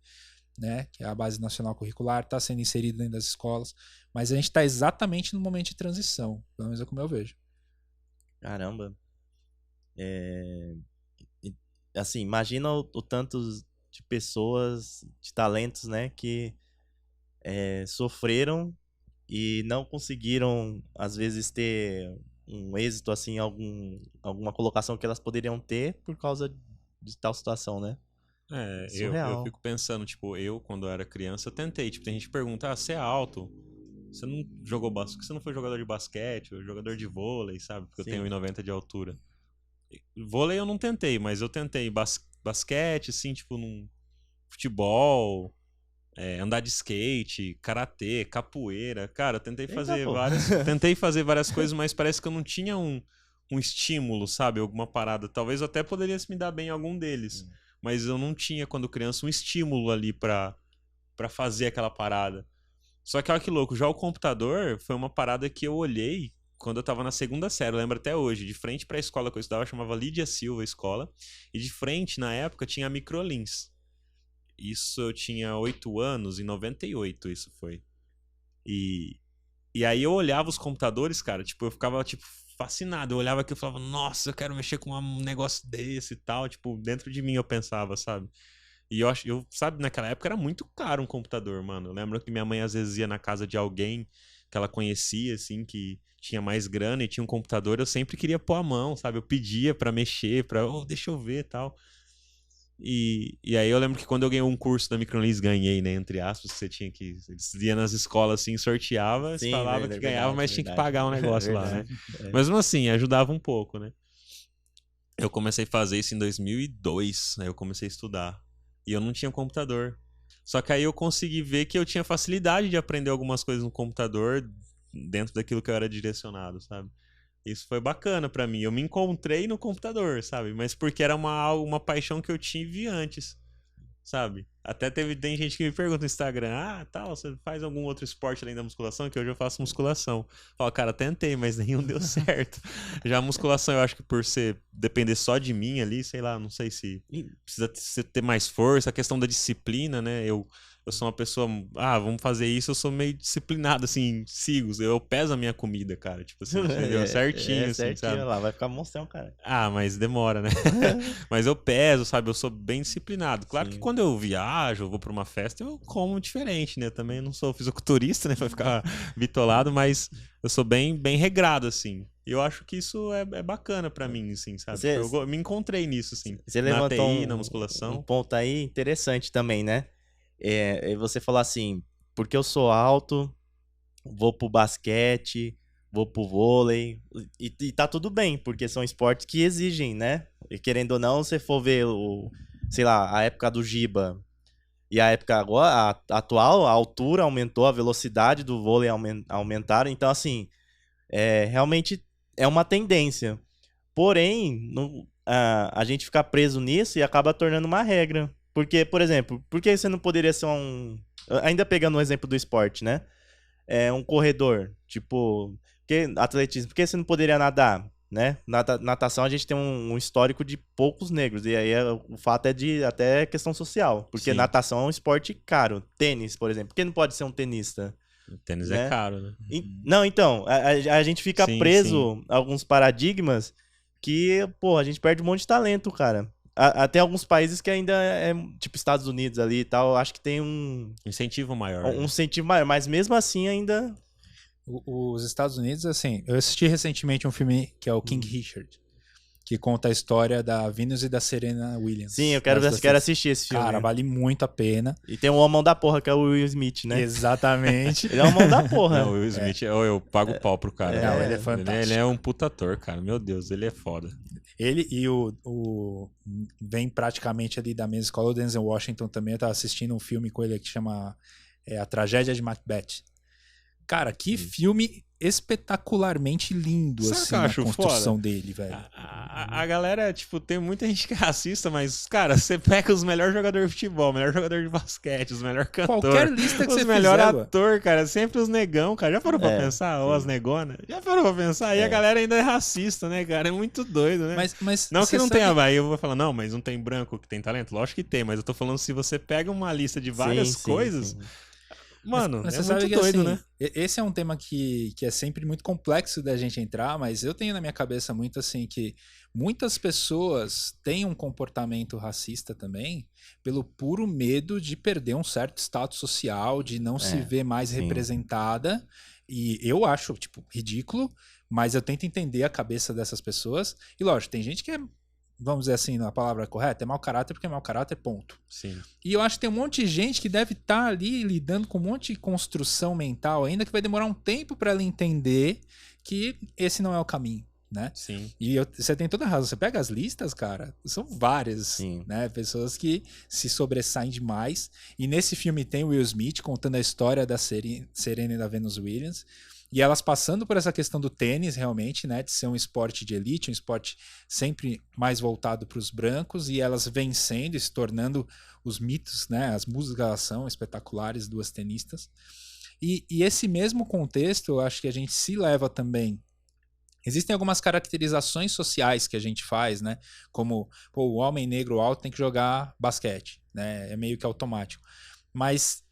né, que é a Base Nacional Curricular, está sendo inserido dentro das escolas, mas a gente está exatamente no momento de transição, pelo menos é como eu vejo. Caramba. Assim, imagina o tanto de pessoas, de talentos, né, que sofreram e não conseguiram, às vezes, ter um êxito, assim, alguma colocação que elas poderiam ter por causa de tal situação, né? Eu Surreal. fico pensando, tipo, quando eu era criança, eu tentei. Tipo, tem gente que pergunta, você é alto, você não jogou basquete, você não foi jogador de basquete, ou jogador de vôlei, sabe? Porque Sim. eu tenho 1,90 de altura. Vôlei eu não tentei, mas eu tentei basquete, assim, tipo, num futebol, andar de skate, karatê, capoeira. Cara, eu tentei Eita, fazer pô. tentei fazer várias coisas, mas parece que eu não tinha um estímulo, sabe? Alguma parada. Talvez eu até poderia me dar bem em algum deles. Mas eu não tinha, quando criança, um estímulo ali pra fazer aquela parada. Só que olha que louco, já o computador foi uma parada que eu olhei quando eu tava na segunda série, eu lembro até hoje, de frente pra escola que eu estudava, chamava Lídia Silva a escola, e de frente, na época, tinha a Microlins. Isso eu tinha 8 anos, em 98 isso foi. E aí eu olhava os computadores, cara, tipo, eu ficava, tipo, fascinado. Eu olhava aqui e falava, nossa, eu quero mexer com um negócio desse e tal. Tipo, dentro de mim eu pensava, sabe? E sabe, naquela época era muito caro um computador, mano. Eu lembro que minha mãe às vezes ia na casa de alguém que ela conhecia, assim, que tinha mais grana e tinha um computador. Eu sempre queria pôr a mão, sabe? Eu pedia pra mexer, deixa eu ver e tal. E aí eu lembro que quando eu ganhei um curso da Microlins, ganhei, né, entre aspas, que você tinha que... Eles ia nas escolas, assim, sorteava, você Sim, falava que ganhava, mas tinha que pagar um negócio lá, né? Mas mesmo assim, ajudava um pouco, né? Eu comecei a fazer isso em 2002, aí eu comecei a estudar. E eu não tinha computador. Só que aí eu consegui ver que eu tinha facilidade de aprender algumas coisas no computador dentro daquilo que eu era direcionado, sabe? Isso foi bacana pra mim. Eu me encontrei no computador, sabe? Mas porque era uma paixão que eu tive antes, sabe? Até tem gente que me pergunta no Instagram, tal, você faz algum outro esporte além da musculação? Que hoje eu faço musculação. Falo, cara, tentei, mas nenhum deu certo. Já a musculação, eu acho que por depender só de mim ali, sei lá, não sei se precisa ter mais força, a questão da disciplina, né? Eu sou uma pessoa, vamos fazer isso, eu sou meio disciplinado, assim, sigo, eu peso a minha comida, cara, tipo assim, entendeu? Certinho, assim, certinho, sabe? lá, vai ficar monstrão, cara. Mas demora, né? Mas eu peso, sabe? Eu sou bem disciplinado. Claro que Sim. quando eu viajo, eu vou pra uma festa, eu como diferente, né? Também não sou fisiculturista, né? Pra ficar bitolado, mas eu sou bem regrado, assim. E eu acho que isso é bacana pra mim, assim, sabe? Você- Eu me encontrei nisso, assim. Você Na levantou TI, na um musculação. ponto aí interessante também, né? E você falou assim, porque eu sou alto, vou pro basquete, vou pro vôlei, e tá tudo bem, porque são esportes que exigem, né? E querendo ou não, se for ver sei lá, a época do Giba e a época agora, a atual, a altura aumentou, a velocidade do vôlei aumentaram, então assim, realmente é uma tendência. Porém, a gente fica preso nisso e acaba tornando uma regra. Porque, por exemplo, por que você não poderia ser ainda pegando o exemplo do esporte, né? Um corredor, tipo, atletismo, por que você não poderia nadar, né? Natação a gente tem um histórico de poucos negros, e aí o fato é de até questão social, porque Sim. natação é um esporte caro. Tênis, por exemplo, por que não pode ser um tenista? O tênis Né? é caro, né? Não, então, a gente fica Sim, preso a alguns paradigmas que, pô, a gente perde um monte de talento, cara. Tem alguns países que ainda tipo Estados Unidos ali e tal, acho que tem Incentivo maior. um incentivo maior, mas mesmo assim ainda... Os Estados Unidos, assim, eu assisti recentemente um filme que é o King Richard, que conta a história da Venus e da Serena Williams. Sim, eu quero assistir esse filme. Cara, vale muito a pena. E tem um homão da porra, que é o Will Smith, né? Exatamente. Ele é um homão da porra. Não, o Will Smith, eu pago pau pro cara. Não, né? ele é fantástico. Ele é um puta ator, cara. Meu Deus, ele é foda. Ele e vem praticamente ali da mesma escola, o Denzel Washington também. Eu tava assistindo um filme com ele que chama A Tragédia de Macbeth. Cara, que filme espetacularmente lindo, Sabe o assim, que eu na acho construção foda? dele, velho. A galera, tipo, tem muita gente que é racista, mas, cara, você pega os melhores jogadores de futebol, o melhor jogador de basquete, os melhores cantores. Qualquer lista que os você melhores fizer, ator, cara, sempre os negão, cara. Já parou pra pensar? Ou as negonas? Já parou pra pensar? E a galera ainda é racista, né, cara? É muito doido, né? Mas Não que não sabe... tenha, aí eu vou falar, não, mas não tem branco que tem talento? Lógico que tem, mas eu tô falando se você pega uma lista de várias coisas... Sim. Mano, mas é você muito sabe que, doido, assim, né? Esse é um tema que é sempre muito complexo da gente entrar, mas eu tenho na minha cabeça muito assim que muitas pessoas têm um comportamento racista também pelo puro medo de perder um certo status social, de não se ver mais representada. E eu acho, tipo, ridículo, Mas eu tento entender a cabeça dessas pessoas. E lógico, tem gente que é, vamos dizer assim, a palavra correta, é mau caráter porque é mau caráter, ponto. Sim. E eu acho que tem um monte de gente que deve estar ali lidando com um monte de construção mental ainda, que vai demorar um tempo para ela entender que esse não é o caminho, né? Sim. E você tem toda a razão. Você pega as listas, cara, são várias, Sim. né? Pessoas que se sobressaem demais. E nesse filme tem o Will Smith contando a história da Serena e da Venus Williams. E elas passando por essa questão do tênis, realmente, né? De ser um esporte de elite, um esporte sempre mais voltado para os brancos, e elas vencendo e se tornando os mitos, né? As músicas elas são espetaculares, duas tenistas. E esse mesmo contexto, eu acho que a gente se leva também. Existem algumas caracterizações sociais que a gente faz, né? Como o homem negro alto tem que jogar basquete, né? É meio que automático. Mas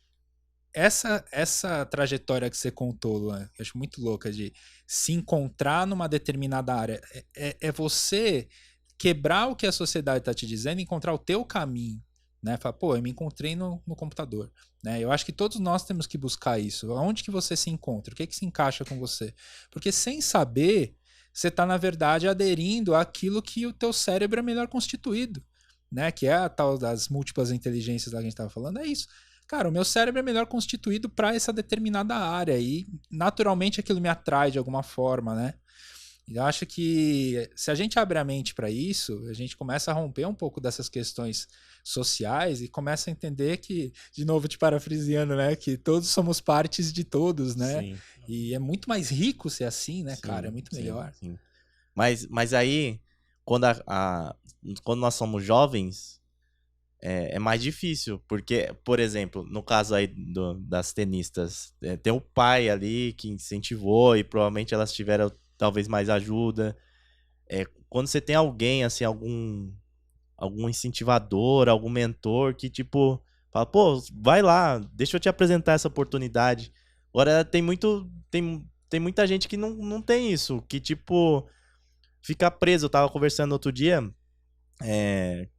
essa trajetória que você contou, Luan, eu acho muito louca, de se encontrar numa determinada área. É você quebrar o que a sociedade está te dizendo e encontrar o teu caminho. Né? Fala, pô, eu me encontrei no computador. Né? Eu acho que todos nós temos que buscar isso. Onde que você se encontra? O que se encaixa com você? Porque sem saber, você está, na verdade, aderindo àquilo que o teu cérebro é melhor constituído. Né? Que é a tal das múltiplas inteligências que a gente estava falando. É isso. Cara, o meu cérebro é melhor constituído para essa determinada área e naturalmente aquilo me atrai de alguma forma, né? Eu acho que se a gente abre a mente para isso, a gente começa a romper um pouco dessas questões sociais e começa a entender que, de novo te parafraseando, né, que todos somos partes de todos, né? Sim. E é muito mais rico ser assim, né, Sim, cara? É muito melhor. Sim. Mas aí, quando, quando nós somos jovens, é mais difícil, porque, por exemplo, no caso aí das tenistas, tem o pai ali que incentivou e provavelmente elas tiveram talvez mais ajuda. Quando você tem alguém, assim, algum incentivador, algum mentor que, tipo, fala, pô, vai lá, deixa eu te apresentar essa oportunidade. Agora, tem muita gente que não tem isso, que, tipo, fica preso. Eu tava conversando outro dia,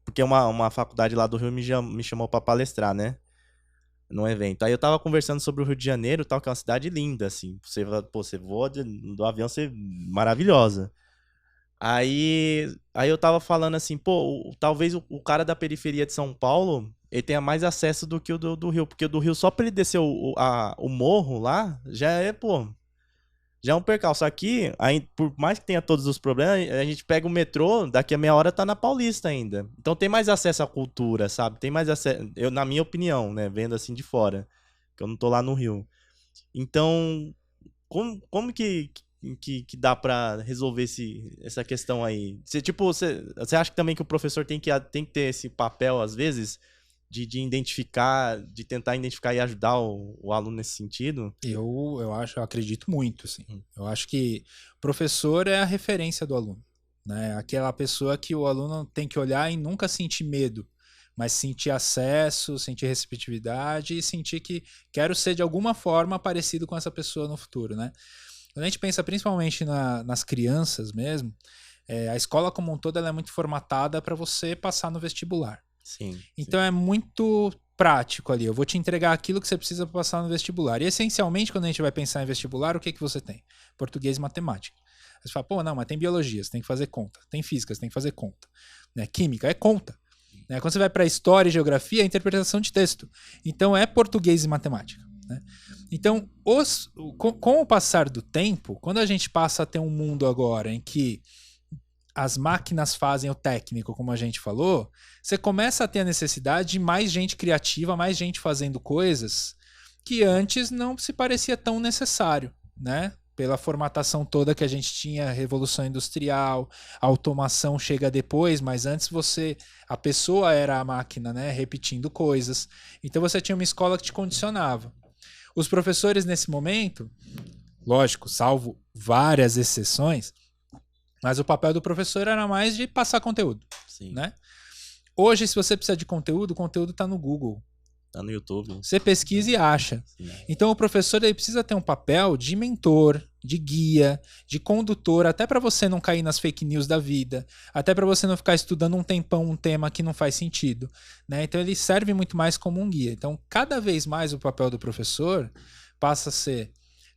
porque uma faculdade lá do Rio me chamou pra palestrar, né? Num evento. Aí eu tava conversando sobre o Rio de Janeiro, tal, que é uma cidade linda, assim. Você voa do avião, você maravilhosa. Aí eu tava falando assim, pô, talvez o cara da periferia de São Paulo, ele tenha mais acesso do que o do Rio, porque o do Rio, só pra ele descer o morro lá, já é um percalço. Aqui, aí, por mais que tenha todos os problemas, a gente pega o metrô, daqui a meia hora tá na Paulista ainda. Então tem mais acesso à cultura, sabe? Tem mais acesso, na minha opinião, né, vendo assim de fora, que eu não tô lá no Rio. Então, como que dá pra resolver essa questão aí? Você acha que também que o professor tem que ter esse papel, às vezes, de identificar, de tentar identificar e ajudar o aluno nesse sentido? Eu acredito muito, assim. Eu acho que o professor é a referência do aluno, né? Aquela pessoa que o aluno tem que olhar e nunca sentir medo, mas sentir acesso, sentir receptividade e sentir que quero ser de alguma forma parecido com essa pessoa no futuro, né? Quando a gente pensa principalmente nas crianças mesmo, a escola como um todo ela é muito formatada para você passar no vestibular. Sim. Então é muito prático ali. Eu vou te entregar aquilo que você precisa para passar no vestibular. E essencialmente, quando a gente vai pensar em vestibular, o que você tem? Português e matemática. Aí você fala, pô, não, mas tem biologia, você tem que fazer conta. Tem física, você tem que fazer conta. Né? Química é conta. Né? Quando você vai para história e geografia, é interpretação de texto. Então é português e matemática. Né? Então, com o passar do tempo, quando a gente passa a ter um mundo agora em que as máquinas fazem o técnico, como a gente falou, você começa a ter a necessidade de mais gente criativa, mais gente fazendo coisas que antes não se parecia tão necessário, né? Pela formatação toda que a gente tinha, revolução industrial, a automação chega depois, mas antes a pessoa era a máquina, né? Repetindo coisas. Então você tinha uma escola que te condicionava. Os professores nesse momento, lógico, salvo várias exceções, mas o papel do professor era mais de passar conteúdo. Sim. Né? Hoje, se você precisa de conteúdo, o conteúdo está no Google. Tá no YouTube. Você pesquisa e acha. Sim. Então o professor ele precisa ter um papel de mentor, de guia, de condutor, até para você não cair nas fake news da vida, até para você não ficar estudando um tempão um tema que não faz sentido. Né? Então ele serve muito mais como um guia. Então cada vez mais o papel do professor passa a ser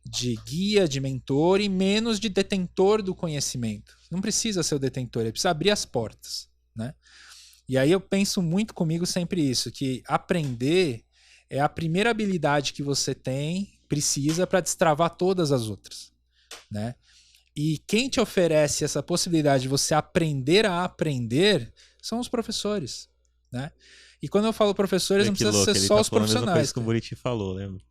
de guia, de mentor e menos de detentor do conhecimento. Não precisa ser o detentor, ele precisa abrir as portas, né? E aí eu penso muito comigo sempre isso, que aprender é a primeira habilidade que você precisa para destravar todas as outras, né? E quem te oferece essa possibilidade de você aprender a aprender são os professores, né? E quando eu falo professores, não precisa ser só os profissionais. A coisa que o Buriti falou, lembra?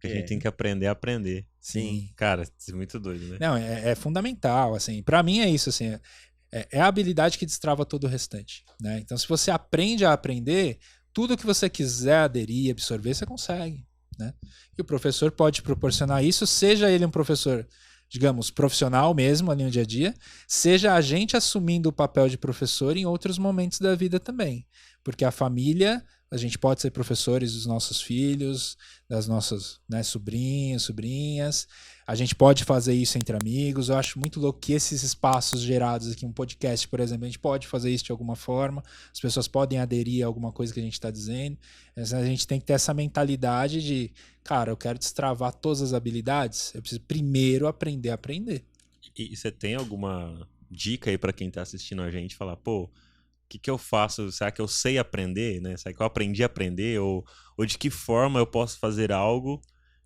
Que a gente tem que aprender a aprender. Sim. Cara, isso é muito doido, né? Não, é fundamental, assim. Para mim é isso, assim. É a habilidade que destrava todo o restante, né? Então, se você aprende a aprender, tudo que você quiser aderir, absorver, você consegue, né? E o professor pode proporcionar isso, seja ele um professor, digamos, profissional mesmo ali no dia a dia, seja a gente assumindo o papel de professor em outros momentos da vida também. Porque a família, a gente pode ser professores dos nossos filhos, das nossas, né, sobrinhos, sobrinhas. A gente pode fazer isso entre amigos. Eu acho muito louco que esses espaços gerados aqui, um podcast, por exemplo, a gente pode fazer isso de alguma forma. As pessoas podem aderir a alguma coisa que a gente está dizendo. A gente tem que ter essa mentalidade de, cara, eu quero destravar todas as habilidades. Eu preciso primeiro aprender a aprender. E você tem alguma dica aí para quem está assistindo a gente? Falar, pô, o que eu faço? Será que eu sei aprender, né? Será que eu aprendi a aprender? Ou de que forma eu posso fazer algo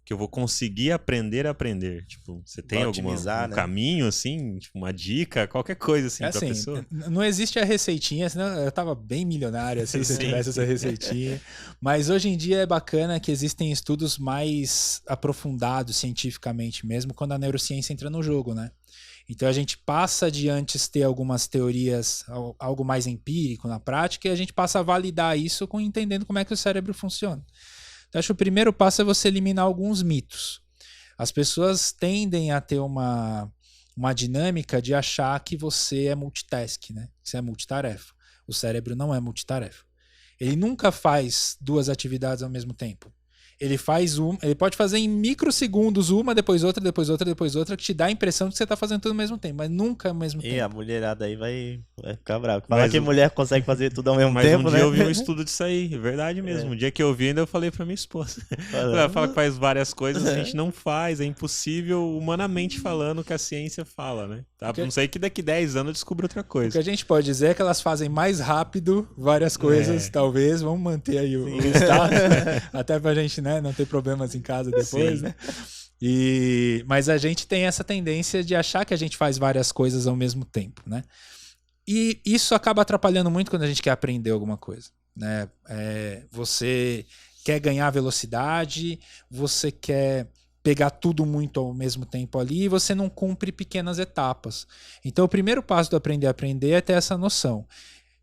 que eu vou conseguir aprender a aprender? Tipo, você tem algum né? caminho, assim? Tipo, uma dica? Qualquer coisa, assim, pra pessoa? Não existe a receitinha, senão eu tava bem milionário, assim, se eu tivesse essa receitinha. Mas hoje em dia é bacana que existem estudos mais aprofundados cientificamente mesmo, quando a neurociência entra no jogo, né? Então a gente passa de antes ter algumas teorias, algo mais empírico na prática, e a gente passa a validar isso com entendendo como é que o cérebro funciona. Então acho que o primeiro passo é você eliminar alguns mitos. As pessoas tendem a ter uma dinâmica de achar que você é multitask, né? Que você é multitarefa. O cérebro não é multitarefa. Ele nunca faz duas atividades ao mesmo tempo. Ele pode fazer em microsegundos uma, depois outra, depois outra, depois outra, que te dá a impressão que você está fazendo tudo ao mesmo tempo, mas nunca ao mesmo tempo. E a mulherada aí vai ficar brava. Falar que mulher consegue fazer tudo ao mesmo tempo, mas né? um dia eu vi um estudo disso aí, é verdade mesmo. Um dia que eu vi, ainda eu falei pra minha esposa. Ela fala que faz várias coisas, a gente não faz, é impossível, humanamente falando, que a ciência fala, né? Tá? Não sei que daqui 10 anos eu descubro outra coisa. O que a gente pode dizer é que elas fazem mais rápido várias coisas, talvez. Vamos manter aí o status, né? Até pra gente, né, não ter problemas em casa depois, né? Mas a gente tem essa tendência de achar que a gente faz várias coisas ao mesmo tempo, né? E isso acaba atrapalhando muito quando a gente quer aprender alguma coisa, né? Você quer ganhar velocidade, você quer pegar tudo muito ao mesmo tempo ali e você não cumpre pequenas etapas. Então o primeiro passo do aprender a aprender é ter essa noção.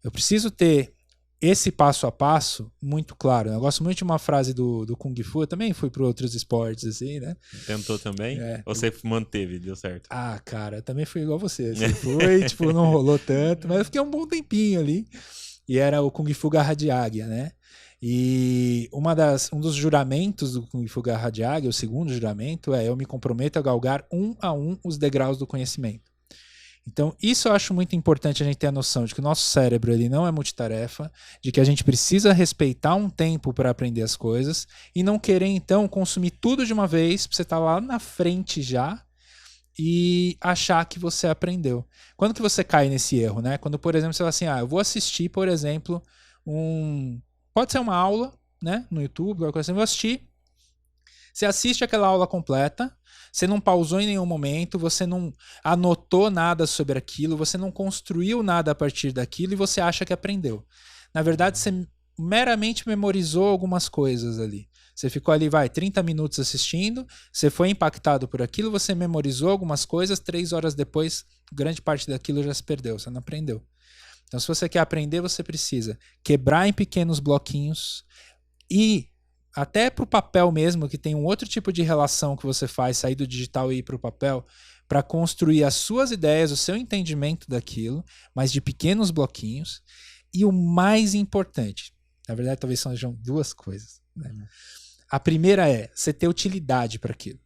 Eu preciso ter esse passo a passo muito claro. Eu gosto muito de uma frase do Kung Fu, eu também fui para outros esportes, assim, né? Tentou também? Ou você manteve, deu certo? Ah, cara, eu também fui igual você. Assim, fui, tipo, não rolou tanto, mas eu fiquei um bom tempinho ali. E era o Kung Fu Garra de Águia, né? E um dos juramentos do Kung Fu Garra de Águia, o segundo juramento, eu me comprometo a galgar um a um os degraus do conhecimento. Então, isso eu acho muito importante a gente ter a noção de que o nosso cérebro ele não é multitarefa, de que a gente precisa respeitar um tempo para aprender as coisas e não querer, então, consumir tudo de uma vez, para você estar lá na frente já e achar que você aprendeu. Quando que você cai nesse erro, né? Quando, por exemplo, você fala assim, eu vou assistir, por exemplo, pode ser uma aula, né, no YouTube, qualquer coisa assim, eu vou assistir. Você assiste aquela aula completa, você não pausou em nenhum momento, você não anotou nada sobre aquilo, você não construiu nada a partir daquilo e você acha que aprendeu. Na verdade, você meramente memorizou algumas coisas ali. Você ficou ali, 30 minutos assistindo, você foi impactado por aquilo, você memorizou algumas coisas, 3 horas depois, grande parte daquilo já se perdeu, você não aprendeu. Então, se você quer aprender, você precisa quebrar em pequenos bloquinhos e até para o papel mesmo, que tem um outro tipo de relação que você faz, sair do digital e ir para o papel, para construir as suas ideias, o seu entendimento daquilo, mas de pequenos bloquinhos. E o mais importante, na verdade talvez sejam duas coisas, né? A primeira é você ter utilidade para aquilo.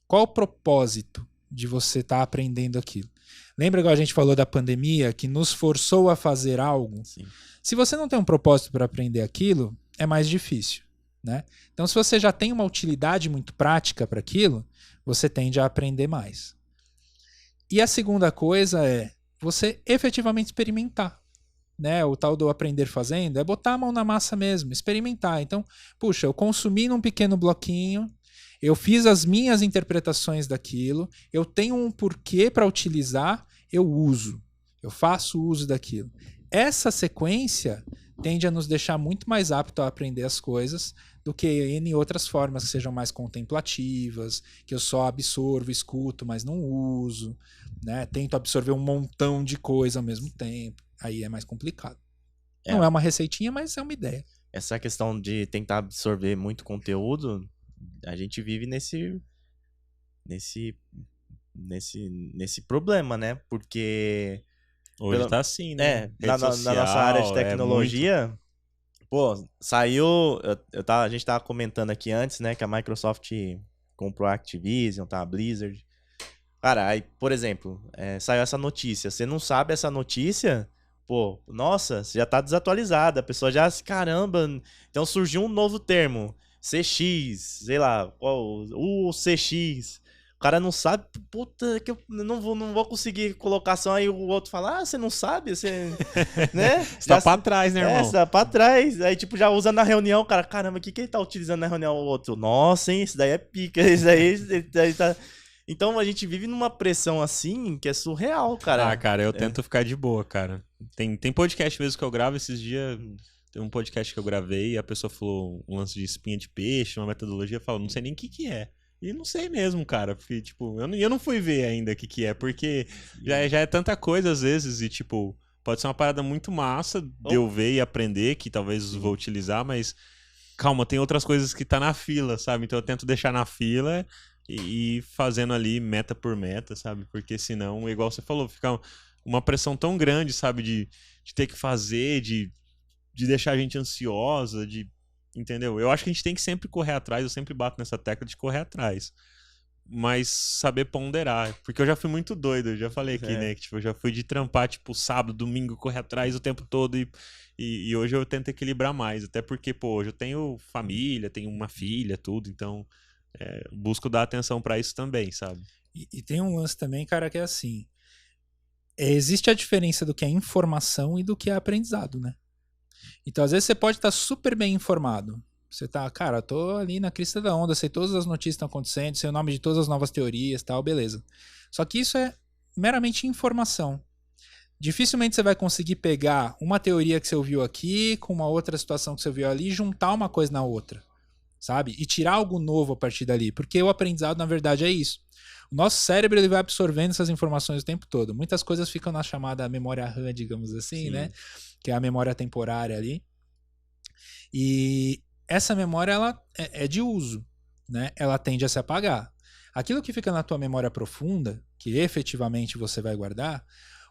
Qual o propósito de você estar aprendendo aquilo? Lembra que a gente falou da pandemia, que nos forçou a fazer algo? Sim. Se você não tem um propósito para aprender aquilo, é mais difícil, né? Então, se você já tem uma utilidade muito prática para aquilo, você tende a aprender mais. E a segunda coisa é você efetivamente experimentar. Né? O tal do aprender fazendo é botar a mão na massa mesmo, experimentar. Então, puxa, eu consumi num pequeno bloquinho, eu fiz as minhas interpretações daquilo, eu tenho um porquê para utilizar, eu uso. Eu faço uso daquilo. Essa sequência tende a nos deixar muito mais apto a aprender as coisas do que em outras formas que sejam mais contemplativas, que eu só absorvo, escuto, mas não uso, né? Tento absorver um montão de coisa ao mesmo tempo. Aí é mais complicado. Não é uma receitinha, mas é uma ideia. Essa questão de tentar absorver muito conteúdo, a gente vive nesse problema, né? Porque Hoje tá assim, né? na nossa área de tecnologia, pô, saiu. A gente tava comentando aqui antes, né? Que a Microsoft comprou a Activision, tá? A Blizzard. Cara, aí, por exemplo, saiu essa notícia. Você não sabe essa notícia? Pô, nossa, você já tá desatualizada. A pessoa já, caramba. Então surgiu um novo termo. CX, sei lá, o CX. O cara não sabe, puta, que eu não vou conseguir colocação. Aí o outro fala, você não sabe? Você, né? Você tá pra trás, né, irmão? Você tá pra trás. Aí, tipo, já usa na reunião, cara, caramba, o que ele tá utilizando na reunião? O outro, nossa, hein, isso daí é pica, isso daí tá... Então a gente vive numa pressão assim que é surreal, cara. Ah, cara, eu tento ficar de boa, cara. Tem podcast mesmo que eu gravo esses dias... Tem um podcast que eu gravei e a pessoa falou um lance de espinha de peixe, uma metodologia, eu falo, não sei nem o que é. E não sei mesmo, cara, porque, tipo, eu não fui ver ainda o que é, porque já é tanta coisa às vezes e, tipo, pode ser uma parada muito massa de eu ver e aprender, que talvez vou utilizar, mas calma, tem outras coisas que tá na fila, sabe? Então eu tento deixar na fila e ir fazendo ali meta por meta, sabe? Porque senão, igual você falou, fica uma pressão tão grande, sabe? De ter que fazer, de deixar a gente ansiosa, entendeu? Eu acho que a gente tem que sempre correr atrás, eu sempre bato nessa tecla de correr atrás. Mas saber ponderar. Porque eu já fui muito doido, eu já falei aqui, né? Que tipo, eu já fui de trampar, tipo, sábado, domingo, correr atrás o tempo todo. E hoje eu tento equilibrar mais. Até porque, pô, hoje eu tenho família, tenho uma filha, tudo. Então, busco dar atenção pra isso também, sabe? E tem um lance também, cara, que é assim. Existe a diferença do que é informação e do que é aprendizado, né? Então, às vezes, você pode estar super bem informado. Você tá, cara, tô ali na crista da onda, sei todas as notícias que estão acontecendo, sei o nome de todas as novas teorias e tal, beleza. Só que isso é meramente informação. Dificilmente você vai conseguir pegar uma teoria que você ouviu aqui com uma outra situação que você ouviu ali e juntar uma coisa na outra, sabe? E tirar algo novo a partir dali. Porque o aprendizado, na verdade, é isso. O nosso cérebro ele vai absorvendo essas informações o tempo todo. Muitas coisas ficam na chamada memória RAM, digamos assim, sim, né? Que é a memória temporária ali. E essa memória ela é de uso, né? Ela tende a se apagar. Aquilo que fica na tua memória profunda, que efetivamente você vai guardar,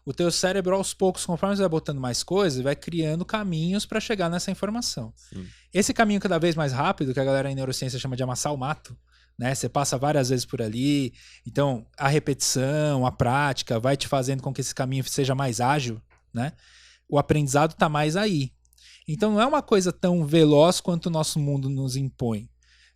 o teu cérebro aos poucos, conforme você vai botando mais coisas, vai criando caminhos para chegar nessa informação. Sim. Esse caminho cada vez mais rápido, que a galera em neurociência chama de amassar o mato, né? Você passa várias vezes por ali, então a repetição, a prática vai te fazendo com que esse caminho seja mais ágil, né? O aprendizado está mais aí. Então não é uma coisa tão veloz quanto o nosso mundo nos impõe.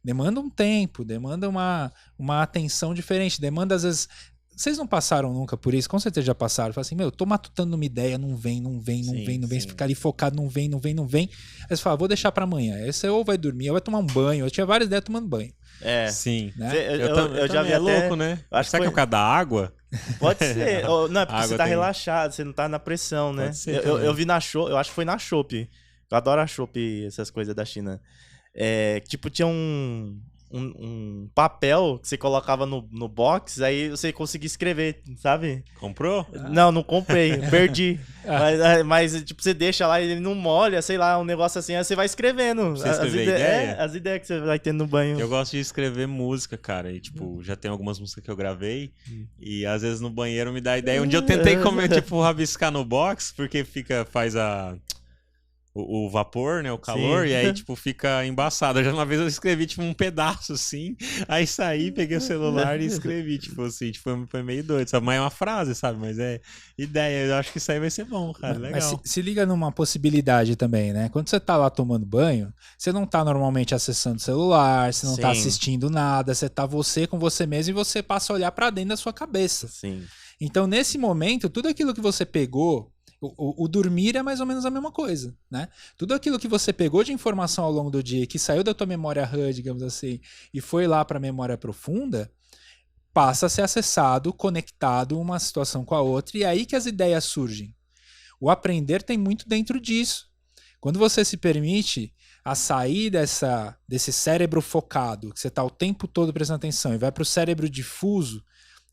Demanda um tempo, demanda uma atenção diferente, demanda às vezes... Vocês não passaram nunca por isso? Com certeza já passaram. Fala assim, eu tô matutando uma ideia, não vem. Você fica ali focado, não vem. Aí você fala, vou deixar pra amanhã. Aí você ou vai dormir, ou vai tomar um banho. Eu tinha várias ideias tomando banho. Sim. Né? Eu já vi até... louco, né? Será que é por causa da água? Pode ser. Não, é porque você tá relaxado, você não tá na pressão, né? Eu vi na Shopee, eu acho que foi na Shopee. Eu adoro a Shopee, essas coisas da China. Tipo, tinha um papel que você colocava no box, aí você conseguia escrever, sabe? Comprou? Não comprei, perdi. Mas, tipo, você deixa lá e ele não molha, sei lá, um negócio assim, aí você vai escrevendo. Você escrever ideia? As ideias que você vai tendo no banho. Eu gosto de escrever música, cara, e tipo, já tem algumas músicas que eu gravei, e às vezes no banheiro me dá ideia. Um dia eu tentei rabiscar no box, porque faz a... o vapor, né? O calor, Sim. e aí, tipo, fica embaçado. Já uma vez eu escrevi, tipo, um pedaço, assim, aí saí, peguei o celular e escrevi, tipo, assim, tipo, foi meio doido, sabe? Mas é uma frase, sabe? Mas é ideia, eu acho que isso aí vai ser bom, cara, Mas legal. se liga numa possibilidade também, né? Quando você tá lá tomando banho, você não tá normalmente acessando o celular, você não tá Sim. assistindo nada, você tá você com você mesmo e você passa a olhar pra dentro da sua cabeça. Sim. Então, nesse momento, tudo aquilo que você pegou, o dormir é mais ou menos a mesma coisa, né? Tudo aquilo que você pegou de informação ao longo do dia, que saiu da tua memória RAM, digamos assim, e foi lá para a memória profunda, passa a ser acessado, conectado uma situação com a outra, e é aí que as ideias surgem. O aprender tem muito dentro disso. Quando você se permite a sair desse cérebro focado, que você está o tempo todo prestando atenção, e vai para o cérebro difuso,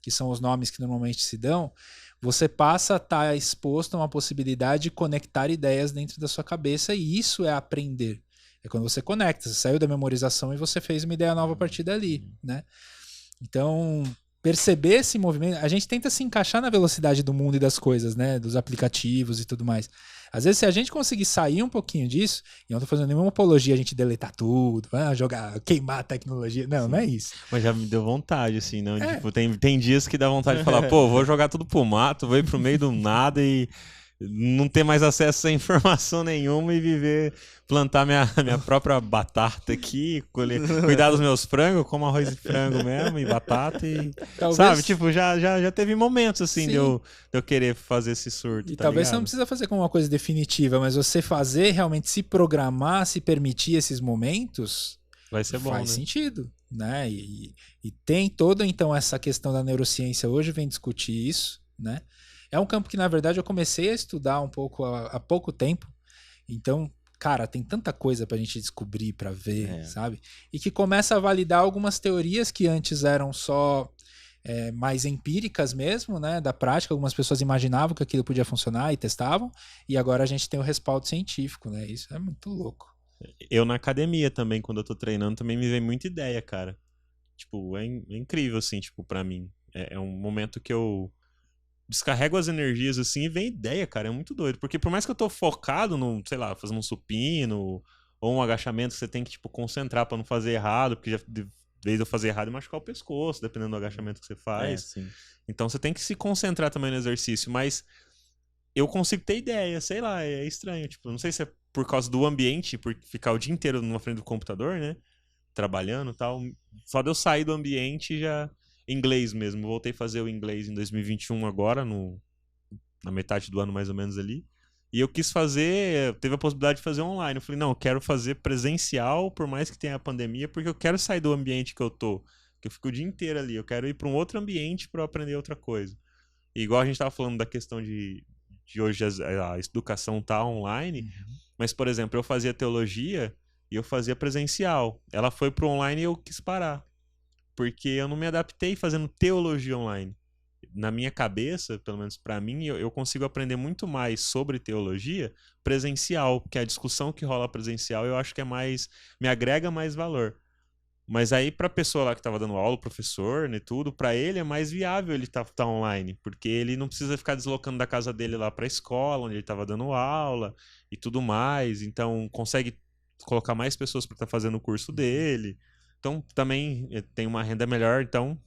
que são os nomes que normalmente se dão, você passa a estar exposto a uma possibilidade de conectar ideias dentro da sua cabeça, e isso é aprender. É quando você conecta, você saiu da memorização e você fez uma ideia nova a partir dali, né? Então, perceber esse movimento, a gente tenta se encaixar na velocidade do mundo e das coisas, né? Dos aplicativos e tudo mais. Às vezes, se a gente conseguir sair um pouquinho disso, e eu não tô fazendo nenhuma apologia a gente deletar tudo, jogar, queimar a tecnologia. Não, não é isso. Mas já me deu vontade, assim, não? Tipo, tem dias que dá vontade de falar, pô, vou jogar tudo pro mato, vou ir pro meio do nada e não ter mais acesso a informação nenhuma e viver, plantar minha própria batata aqui, cuidar dos meus frangos, como arroz e frango mesmo, e batata e... Talvez, sabe, tipo, já teve momentos, assim, sim, de eu querer fazer esse surto, e tá talvez você não ligado? precisa fazer como uma coisa definitiva, mas você fazer, realmente se programar, se permitir esses momentos, Vai ser bom, faz né? sentido, né? E tem toda, então, essa questão da neurociência hoje vem discutir isso, né? É um campo que, na verdade, eu comecei a estudar um pouco há pouco tempo. Então, cara, tem tanta coisa pra gente descobrir, pra ver, sabe? E que começa a validar algumas teorias que antes eram só mais empíricas mesmo, né? Da prática. Algumas pessoas imaginavam que aquilo podia funcionar e testavam. E agora a gente tem o respaldo científico, né? Isso é muito louco. Eu na academia também, quando eu tô treinando, também me vem muita ideia, cara. Tipo, é incrível, assim, tipo, pra mim. É um momento que eu descarrego as energias, assim, e vem ideia, cara. É muito doido. Porque por mais que eu tô focado no, sei lá, fazendo um supino ou um agachamento, você tem que, tipo, concentrar pra não fazer errado, porque já de vez eu fazer errado e machucar o pescoço, dependendo do agachamento que você faz. Sim. Então você tem que se concentrar também no exercício, mas eu consigo ter ideia, sei lá, é estranho. Tipo, não sei se é por causa do ambiente, por ficar o dia inteiro na frente do computador, né? Trabalhando e tal. Só de eu sair do ambiente já. Inglês mesmo. Voltei a fazer o inglês em 2021 agora, na metade do ano mais ou menos ali. E eu quis fazer, teve a possibilidade de fazer online. Eu falei, não, eu quero fazer presencial, por mais que tenha a pandemia, porque eu quero sair do ambiente que eu tô. Que eu fico o dia inteiro ali. Eu quero ir para um outro ambiente para aprender outra coisa. E igual a gente tava falando da questão de hoje a educação tá online, mas, por exemplo, eu fazia teologia e eu fazia presencial. Ela foi pro online e eu quis parar. Porque eu não me adaptei fazendo teologia online. Na minha cabeça, pelo menos para mim, eu consigo aprender muito mais sobre teologia presencial, porque a discussão que rola presencial eu acho que me agrega mais valor. Mas aí pra pessoa lá que tava dando aula, o professor, né, tudo, pra ele é mais viável ele tá online, porque ele não precisa ficar deslocando da casa dele lá pra escola, onde ele tava dando aula e tudo mais, então consegue colocar mais pessoas pra estar fazendo o curso dele. Então também tem uma renda melhor, então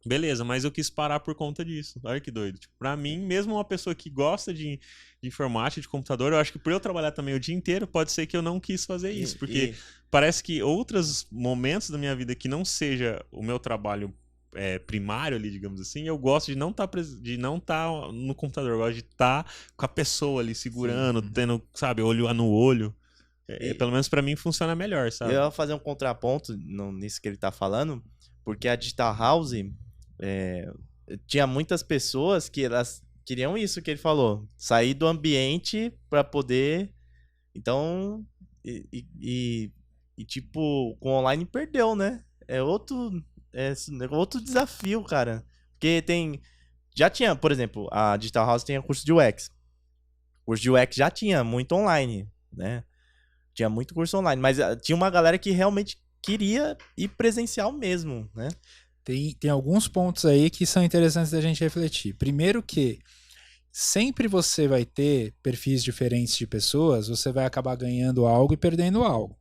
beleza, mas eu quis parar por conta disso. Olha que doido. Tipo, pra mim, mesmo uma pessoa que gosta de informática, de computador, eu acho que por eu trabalhar também o dia inteiro, pode ser que eu não quis fazer isso. Porque parece que outros momentos da minha vida que não seja o meu trabalho primário ali, digamos assim, eu gosto de não estar no computador. Eu gosto de estar com a pessoa ali, segurando, tendo, sabe, olho no olho. Pelo menos pra mim funciona melhor, sabe? Eu ia fazer um contraponto nisso que ele tá falando, porque a Digital House tinha muitas pessoas que elas queriam isso que ele falou, sair do ambiente para poder. Então, tipo, com online perdeu, né? É outro desafio, cara. Porque já tinha, por exemplo, a Digital House tinha curso de UX. O curso de UX já tinha muito online, né? Tinha muito curso online, mas tinha uma galera que realmente queria ir presencial mesmo, né? Tem alguns pontos aí que são interessantes da gente refletir. Primeiro que sempre você vai ter perfis diferentes de pessoas, você vai acabar ganhando algo e perdendo algo.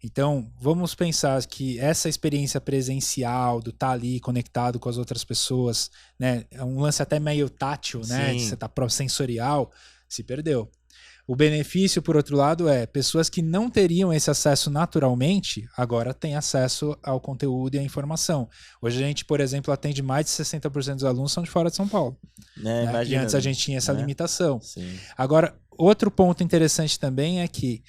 Então, vamos pensar que essa experiência presencial, do estar ali conectado com as outras pessoas, né, é um lance até meio tátil, né, de você estar sensorial, se perdeu. O benefício, por outro lado, é pessoas que não teriam esse acesso naturalmente, agora têm acesso ao conteúdo e à informação. Hoje a gente, por exemplo, atende mais de 60% dos alunos são de fora de São Paulo. Né? E antes a gente tinha essa limitação. Sim. Agora, outro ponto interessante também é que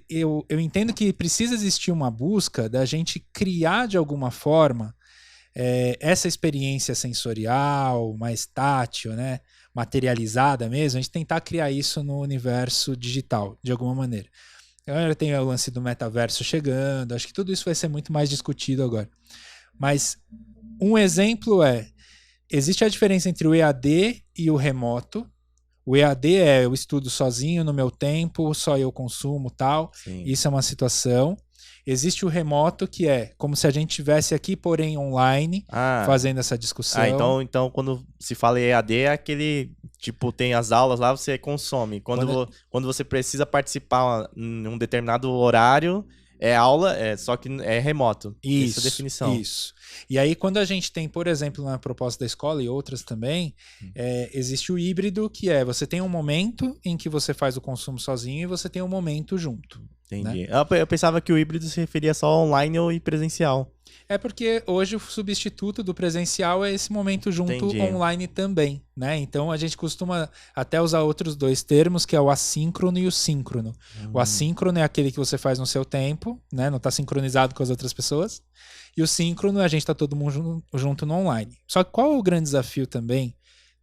eu entendo que precisa existir uma busca da gente criar de alguma forma essa experiência sensorial, mais tátil, né? Materializada mesmo, a gente tentar criar isso no universo digital, de alguma maneira. Agora tem o lance do metaverso chegando, acho que tudo isso vai ser muito mais discutido agora. Mas um exemplo existe a diferença entre o EAD e o remoto. O EAD é eu estudo sozinho no meu tempo, só eu consumo tal. Sim. Isso é uma situação. Existe o remoto, que é como se a gente estivesse aqui, porém online, fazendo essa discussão. Então quando se fala EAD, é aquele, tipo, tem as aulas lá, você consome. Quando você precisa participar em um determinado horário, é aula, só que é remoto. Essa é a definição. Isso. E aí, quando a gente tem, por exemplo, na proposta da escola e outras também, existe o híbrido, que você tem um momento em que você faz o consumo sozinho e você tem um momento junto. Entendi. Né? Eu pensava que o híbrido se referia só online ou presencial. É porque hoje o substituto do presencial é esse momento junto online também, né? Então a gente costuma até usar outros dois termos, que é o assíncrono e o síncrono. O assíncrono é aquele que você faz no seu tempo, né? Não está sincronizado com as outras pessoas. E o síncrono, a gente está todo mundo junto no online. Só que qual é o grande desafio também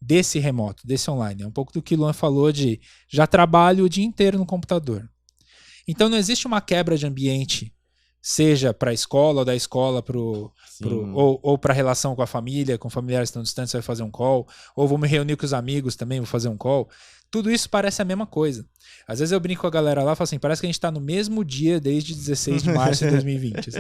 desse remoto, desse online? É um pouco do que o Luan falou de já trabalho o dia inteiro no computador. Então não existe uma quebra de ambiente, seja para a escola ou da escola ou para a relação com a família, com familiares que estão distantes, você vai fazer um call, ou vou me reunir com os amigos também, vou fazer um call. Tudo isso parece a mesma coisa. Às vezes eu brinco com a galera lá e falo assim, parece que a gente está no mesmo dia desde 16 de março de 2020. Assim.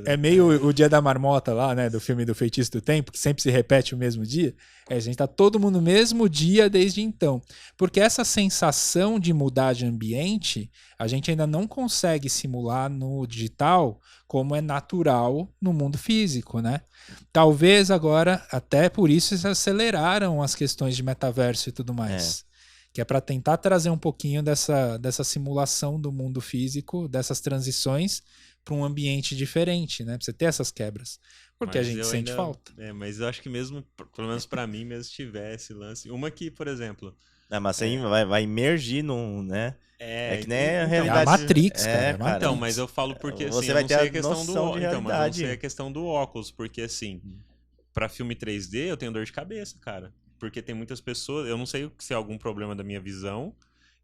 É meio o dia da marmota lá, né, do filme do Feitiço do Tempo, que sempre se repete o mesmo dia. A gente está todo mundo no mesmo dia desde então. Porque essa sensação de mudar de ambiente, a gente ainda não consegue simular no digital como é natural no mundo físico, né? Talvez agora, até por isso, se aceleraram as questões de metaverso e tudo mais. Que é para tentar trazer um pouquinho dessa simulação do mundo físico, dessas transições para um ambiente diferente, né? Pra você ter essas quebras. Porque a gente sente falta. Mas eu acho que mesmo, pelo menos para mim, mesmo se tivesse lance. Uma que, por exemplo... mas você vai emergir num, né? Que nem a realidade. É a Matrix, cara. Então, mas eu falo porque assim, você vai ter a questão do óculos. Então, mas não sei a questão do óculos, porque assim, para filme 3D eu tenho dor de cabeça, cara. Porque tem muitas pessoas, eu não sei se é algum problema da minha visão,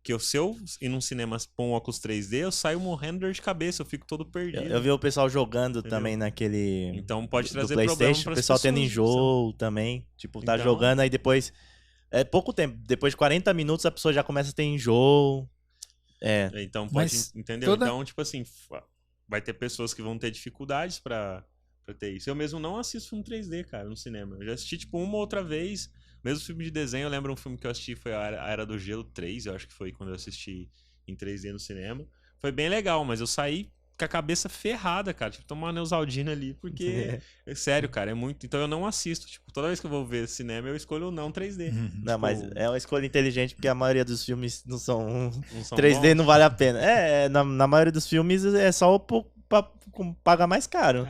que se eu ir num cinema com óculos 3D, eu saio morrendo de dor de cabeça, eu fico todo perdido. Eu vi o pessoal jogando também naquele... Então pode trazer PlayStation, problema para o pessoal tendo enjoo também. Tipo, tá jogando, aí depois... pouco tempo, depois de 40 minutos a pessoa já começa a ter enjoo. Então pode, entendeu? Então, tipo assim, vai ter pessoas que vão ter dificuldades pra ter isso. Eu mesmo não assisto filme 3D, cara, no cinema. Eu já assisti, tipo, uma ou outra vez. Mesmo filme de desenho, eu lembro um filme que eu assisti, foi a Era do Gelo 3, eu acho que foi quando eu assisti em 3D no cinema. Foi bem legal, mas eu saí com a cabeça ferrada, cara. Tipo, tomar uma Neusaldina ali, porque... sério, cara, é muito... Então eu não assisto. Tipo, toda vez que eu vou ver cinema, eu escolho não 3D. Não, mas é uma escolha inteligente, porque a maioria dos filmes não são 3D, bons. Não vale a pena. Na maioria dos filmes é só pra pagar mais caro.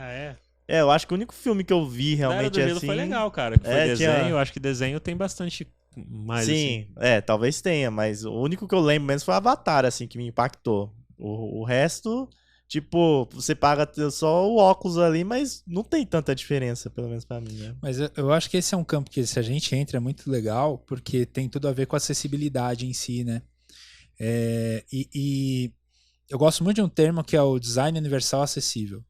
Eu acho que o único filme que eu vi realmente assim... foi legal, cara. Que foi desenho. Eu acho que desenho tem bastante mais, sim, assim. Talvez tenha, mas o único que eu lembro mesmo foi Avatar, assim, que me impactou. O resto... Tipo, você paga só o óculos ali, mas não tem tanta diferença, pelo menos pra mim, né? Mas eu acho que esse é um campo que, se a gente entra, é muito legal, porque tem tudo a ver com a acessibilidade em si, né? E eu gosto muito de um termo que é o design universal acessível,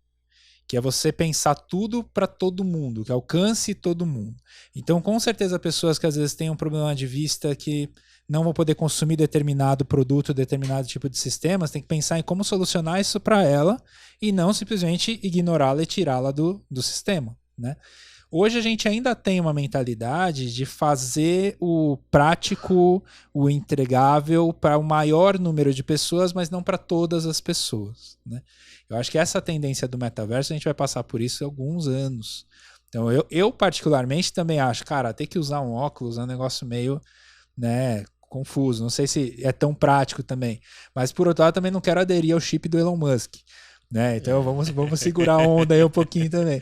que é você pensar tudo para todo mundo, que alcance todo mundo. Então, com certeza, pessoas que às vezes têm um problema de vista, que não vão poder consumir determinado produto, determinado tipo de sistemas, tem que pensar em como solucionar isso para ela e não simplesmente ignorá-la e tirá-la do sistema, né? Hoje a gente ainda tem uma mentalidade de fazer o prático, o entregável para o maior número de pessoas, mas não para todas as pessoas, né? Eu acho que essa tendência do metaverso, a gente vai passar por isso há alguns anos. Então eu particularmente também acho, cara, ter que usar um óculos é um negócio meio, né, confuso. Não sei se é tão prático também. Mas por outro lado, também não quero aderir ao chip do Elon Musk, né? Então vamos segurar a onda aí um pouquinho também.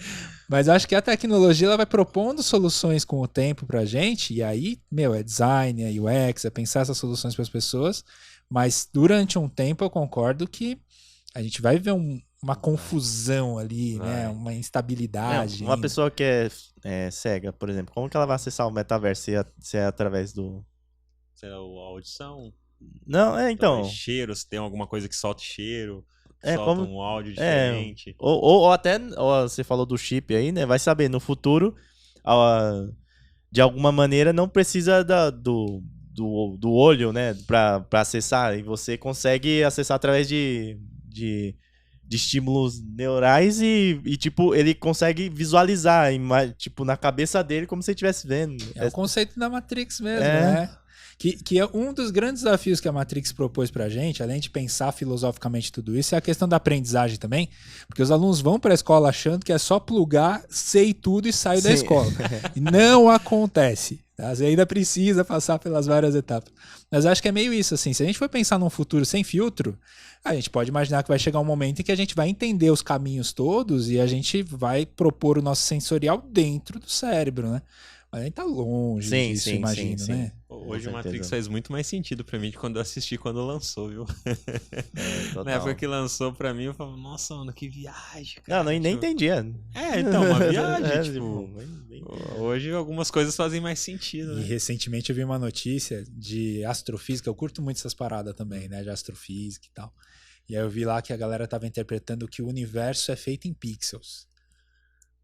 Mas acho que a tecnologia ela vai propondo soluções com o tempo pra gente, e aí, é design, é UX, é pensar essas soluções para as pessoas, mas durante um tempo eu concordo que a gente vai ver uma confusão ali, né? Uma instabilidade. Uma pessoa que é cega, por exemplo, como que ela vai acessar o metaverso se é através do... Se é a audição, Não, então... cheiro, se tem alguma coisa que solta cheiro, solta um áudio diferente. Ou até, você falou do chip aí, né? Vai saber, no futuro, de alguma maneira, não precisa do olho, né? Pra acessar. E você consegue acessar através de estímulos neurais e, tipo, ele consegue visualizar, tipo, na cabeça dele como se ele estivesse vendo. É o conceito da Matrix mesmo, né? Que é um dos grandes desafios que a Matrix propôs pra gente, além de pensar filosoficamente tudo isso, é a questão da aprendizagem também, porque os alunos vão pra escola achando que é só plugar, sei tudo e saio da escola. E não acontece. Tá? Você ainda precisa passar pelas várias etapas. Mas acho que é meio isso, assim, se a gente for pensar num futuro sem filtro, a gente pode imaginar que vai chegar um momento em que a gente vai entender os caminhos todos e a gente vai propor o nosso sensorial dentro do cérebro, né? Mas a gente tá longe disso, imagino, né? Hoje o Matrix faz muito mais sentido pra mim de quando eu assisti quando lançou, viu? Na época que lançou pra mim, eu falava, nossa, mano, que viagem, cara. Não, nem entendia. Então, uma viagem, hoje algumas coisas fazem mais sentido, né? E recentemente eu vi uma notícia de astrofísica, eu curto muito essas paradas também, né, de astrofísica e tal. E aí eu vi lá que a galera tava interpretando que o universo é feito em pixels.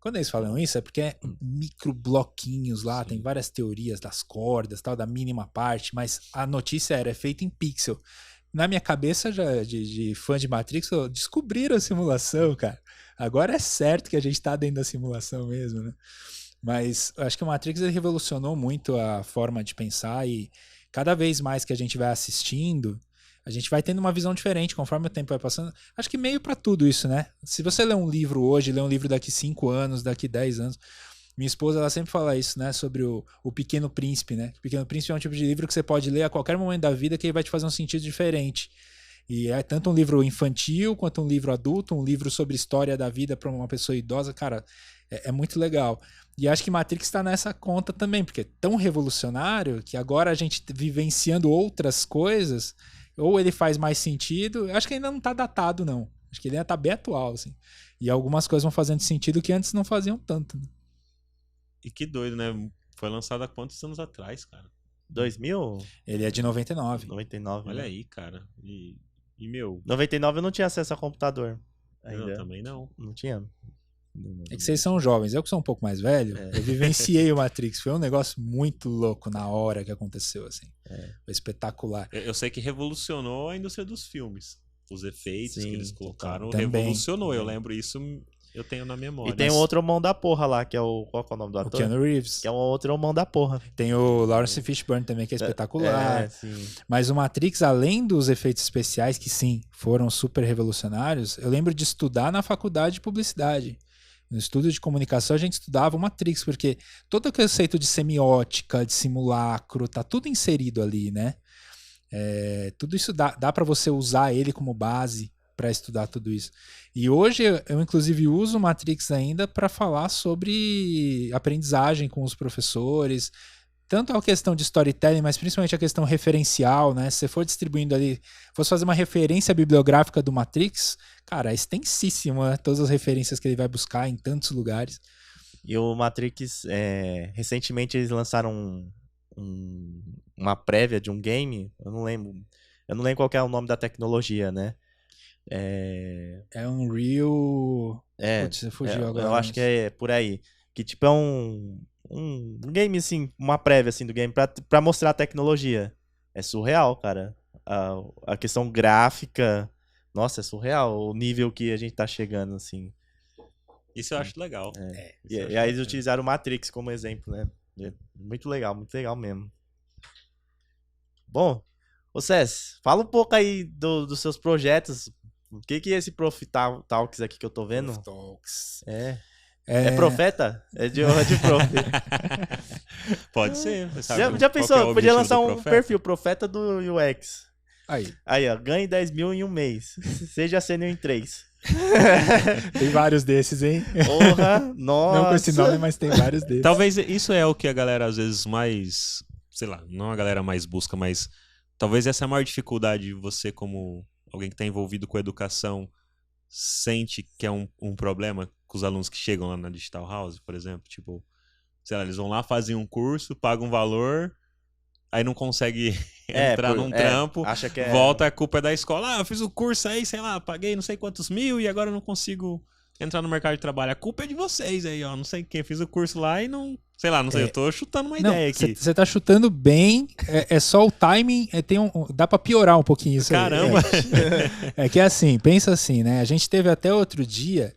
Quando eles falam isso, é porque é micro bloquinhos lá, tem várias teorias das cordas, tal, da mínima parte, mas a notícia é feita em pixel. Na minha cabeça, já de fã de Matrix, descobriram a simulação, cara. Agora é certo que a gente tá dentro da simulação mesmo, né? Mas eu acho que o Matrix ele revolucionou muito a forma de pensar e cada vez mais que a gente vai assistindo, a gente vai tendo uma visão diferente conforme o tempo vai passando. Acho que meio pra tudo isso, né? Se você lê um livro hoje, lê um livro daqui 5 anos, daqui 10 anos. Minha esposa, ela sempre fala isso, né? Sobre o Pequeno Príncipe, né? O Pequeno Príncipe é um tipo de livro que você pode ler a qualquer momento da vida que ele vai te fazer um sentido diferente. E é tanto um livro infantil quanto um livro adulto, um livro sobre história da vida para uma pessoa idosa. Cara, é muito legal. E acho que Matrix está nessa conta também, porque é tão revolucionário que agora a gente vivenciando outras coisas, ou ele faz mais sentido. Eu acho que ainda não tá datado, não. Acho que ele ainda tá bem atual, assim. E algumas coisas vão fazendo sentido que antes não faziam tanto. Né? E que doido, né? Foi lançado há quantos anos atrás, cara? 2000? Ele é de 99. 99. Olha né? aí, cara. E, meu... 99 eu não tinha acesso a computador. Ainda. Eu também não. Não tinha. É que vocês são jovens. Eu que sou um pouco mais velho, eu vivenciei o Matrix. Foi um negócio muito louco na hora que aconteceu, assim. Foi espetacular. Eu sei que revolucionou a indústria dos filmes. Os efeitos que eles colocaram também. revolucionou. Eu lembro isso, eu tenho na memória. E tem um outro mão da porra lá, que é o... Qual que é o nome do ator? O Keanu Reeves. Que é um outro mão da porra. Tem o Lawrence Fishburne também, que é espetacular. Sim. Mas o Matrix, além dos efeitos especiais, que sim, foram super revolucionários, eu lembro de estudar na faculdade de publicidade. No estudo de comunicação, a gente estudava o Matrix, porque todo o conceito de semiótica, de simulacro, tá tudo inserido ali, né? Tudo isso dá para você usar ele como base para estudar tudo isso. E hoje eu inclusive uso o Matrix ainda para falar sobre aprendizagem com os professores, tanto a questão de storytelling, mas principalmente a questão referencial, né? Se você for distribuindo ali, fosse fazer uma referência bibliográfica do Matrix, cara, é extensíssima, né? Todas as referências que ele vai buscar em tantos lugares. E o Matrix, recentemente eles lançaram uma prévia de um game, eu não lembro qual que é o nome da tecnologia, né? É Unreal... Putz, você fugiu agora. Eu acho que é por aí. Que tipo é um game, assim, uma prévia assim, do game pra mostrar a tecnologia. É surreal, cara. A questão gráfica, nossa, é surreal o nível que a gente tá chegando, assim. Isso eu acho legal. E aí eles utilizaram o Matrix como exemplo, né? Muito legal mesmo. Bom, ô Cés, fala um pouco aí dos seus projetos. O que é esse Prof Talks aqui que eu tô vendo? Prof Talks. É profeta? É de prof. Pode ser. Você sabe Já qual pensou? que é o Podia objetivo lançar do um profeta? perfil, profeta do UX. Aí, Ó, ganhe 10 mil em um mês. Seja sênior em 3. tem vários desses, hein? Porra, nossa. Não com esse nome, mas tem vários desses. Talvez isso é o que a galera às vezes mais, sei lá, não a galera mais busca, mas talvez essa é a maior dificuldade de você como alguém que está envolvido com a educação sente que é um problema com os alunos que chegam lá na Digital House, por exemplo, tipo, sei lá, eles vão lá, fazem um curso, pagam um valor, aí não consegue entrar num trampo, acha que volta, a culpa é da escola. Eu fiz o curso aí, sei lá, paguei não sei quantos mil e agora eu não consigo entrar no mercado de trabalho. A culpa é de vocês aí, ó. Não sei quem fiz o curso lá e não... Sei lá, não sei, eu tô chutando uma ideia aqui. Você tá chutando bem, é só o timing, dá pra piorar um pouquinho isso. Caramba! É que é assim, pensa assim, né? A gente teve até outro dia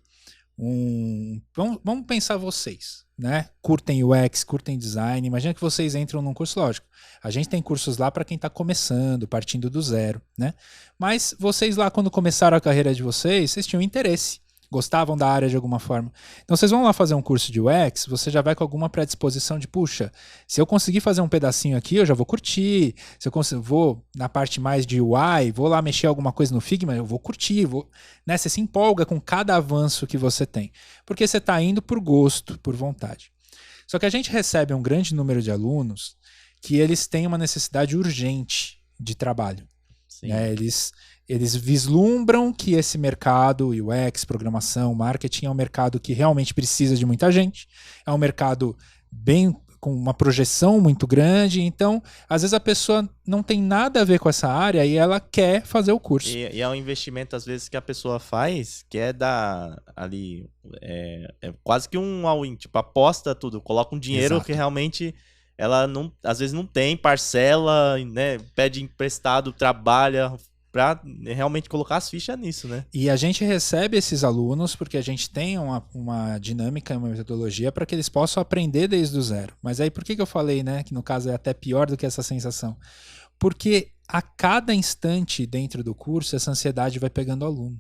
vamos pensar vocês, né? Curtem UX, curtem design, imagina que vocês entram num curso, lógico. A gente tem cursos lá para quem tá começando, partindo do zero, né? Mas vocês lá, quando começaram a carreira de vocês tinham interesse. Gostavam da área de alguma forma. Então vocês vão lá fazer um curso de UX, você já vai com alguma predisposição de, puxa, se eu conseguir fazer um pedacinho aqui, eu já vou curtir. Se eu vou na parte mais de UI, vou lá mexer alguma coisa no Figma, eu vou curtir. Né? Você se empolga com cada avanço que você tem. Porque você está indo por gosto, por vontade. Só que a gente recebe um grande número de alunos que eles têm uma necessidade urgente de trabalho. Né? Eles vislumbram que esse mercado, UX, programação, marketing, é um mercado que realmente precisa de muita gente, é um mercado bem com uma projeção muito grande, então, às vezes a pessoa não tem nada a ver com essa área e ela quer fazer o curso. E é um investimento, às vezes, que a pessoa faz, que é dar ali, é quase que um all-in, tipo, aposta tudo, coloca um dinheiro Exato. que realmente ela não, às vezes não tem, parcela, né, pede emprestado, trabalha para realmente colocar as fichas nisso, né? E a gente recebe esses alunos porque a gente tem uma dinâmica, uma metodologia para que eles possam aprender desde o zero. Mas aí por que eu falei, né, que no caso é até pior do que essa sensação? Porque a cada instante dentro do curso essa ansiedade vai pegando o aluno.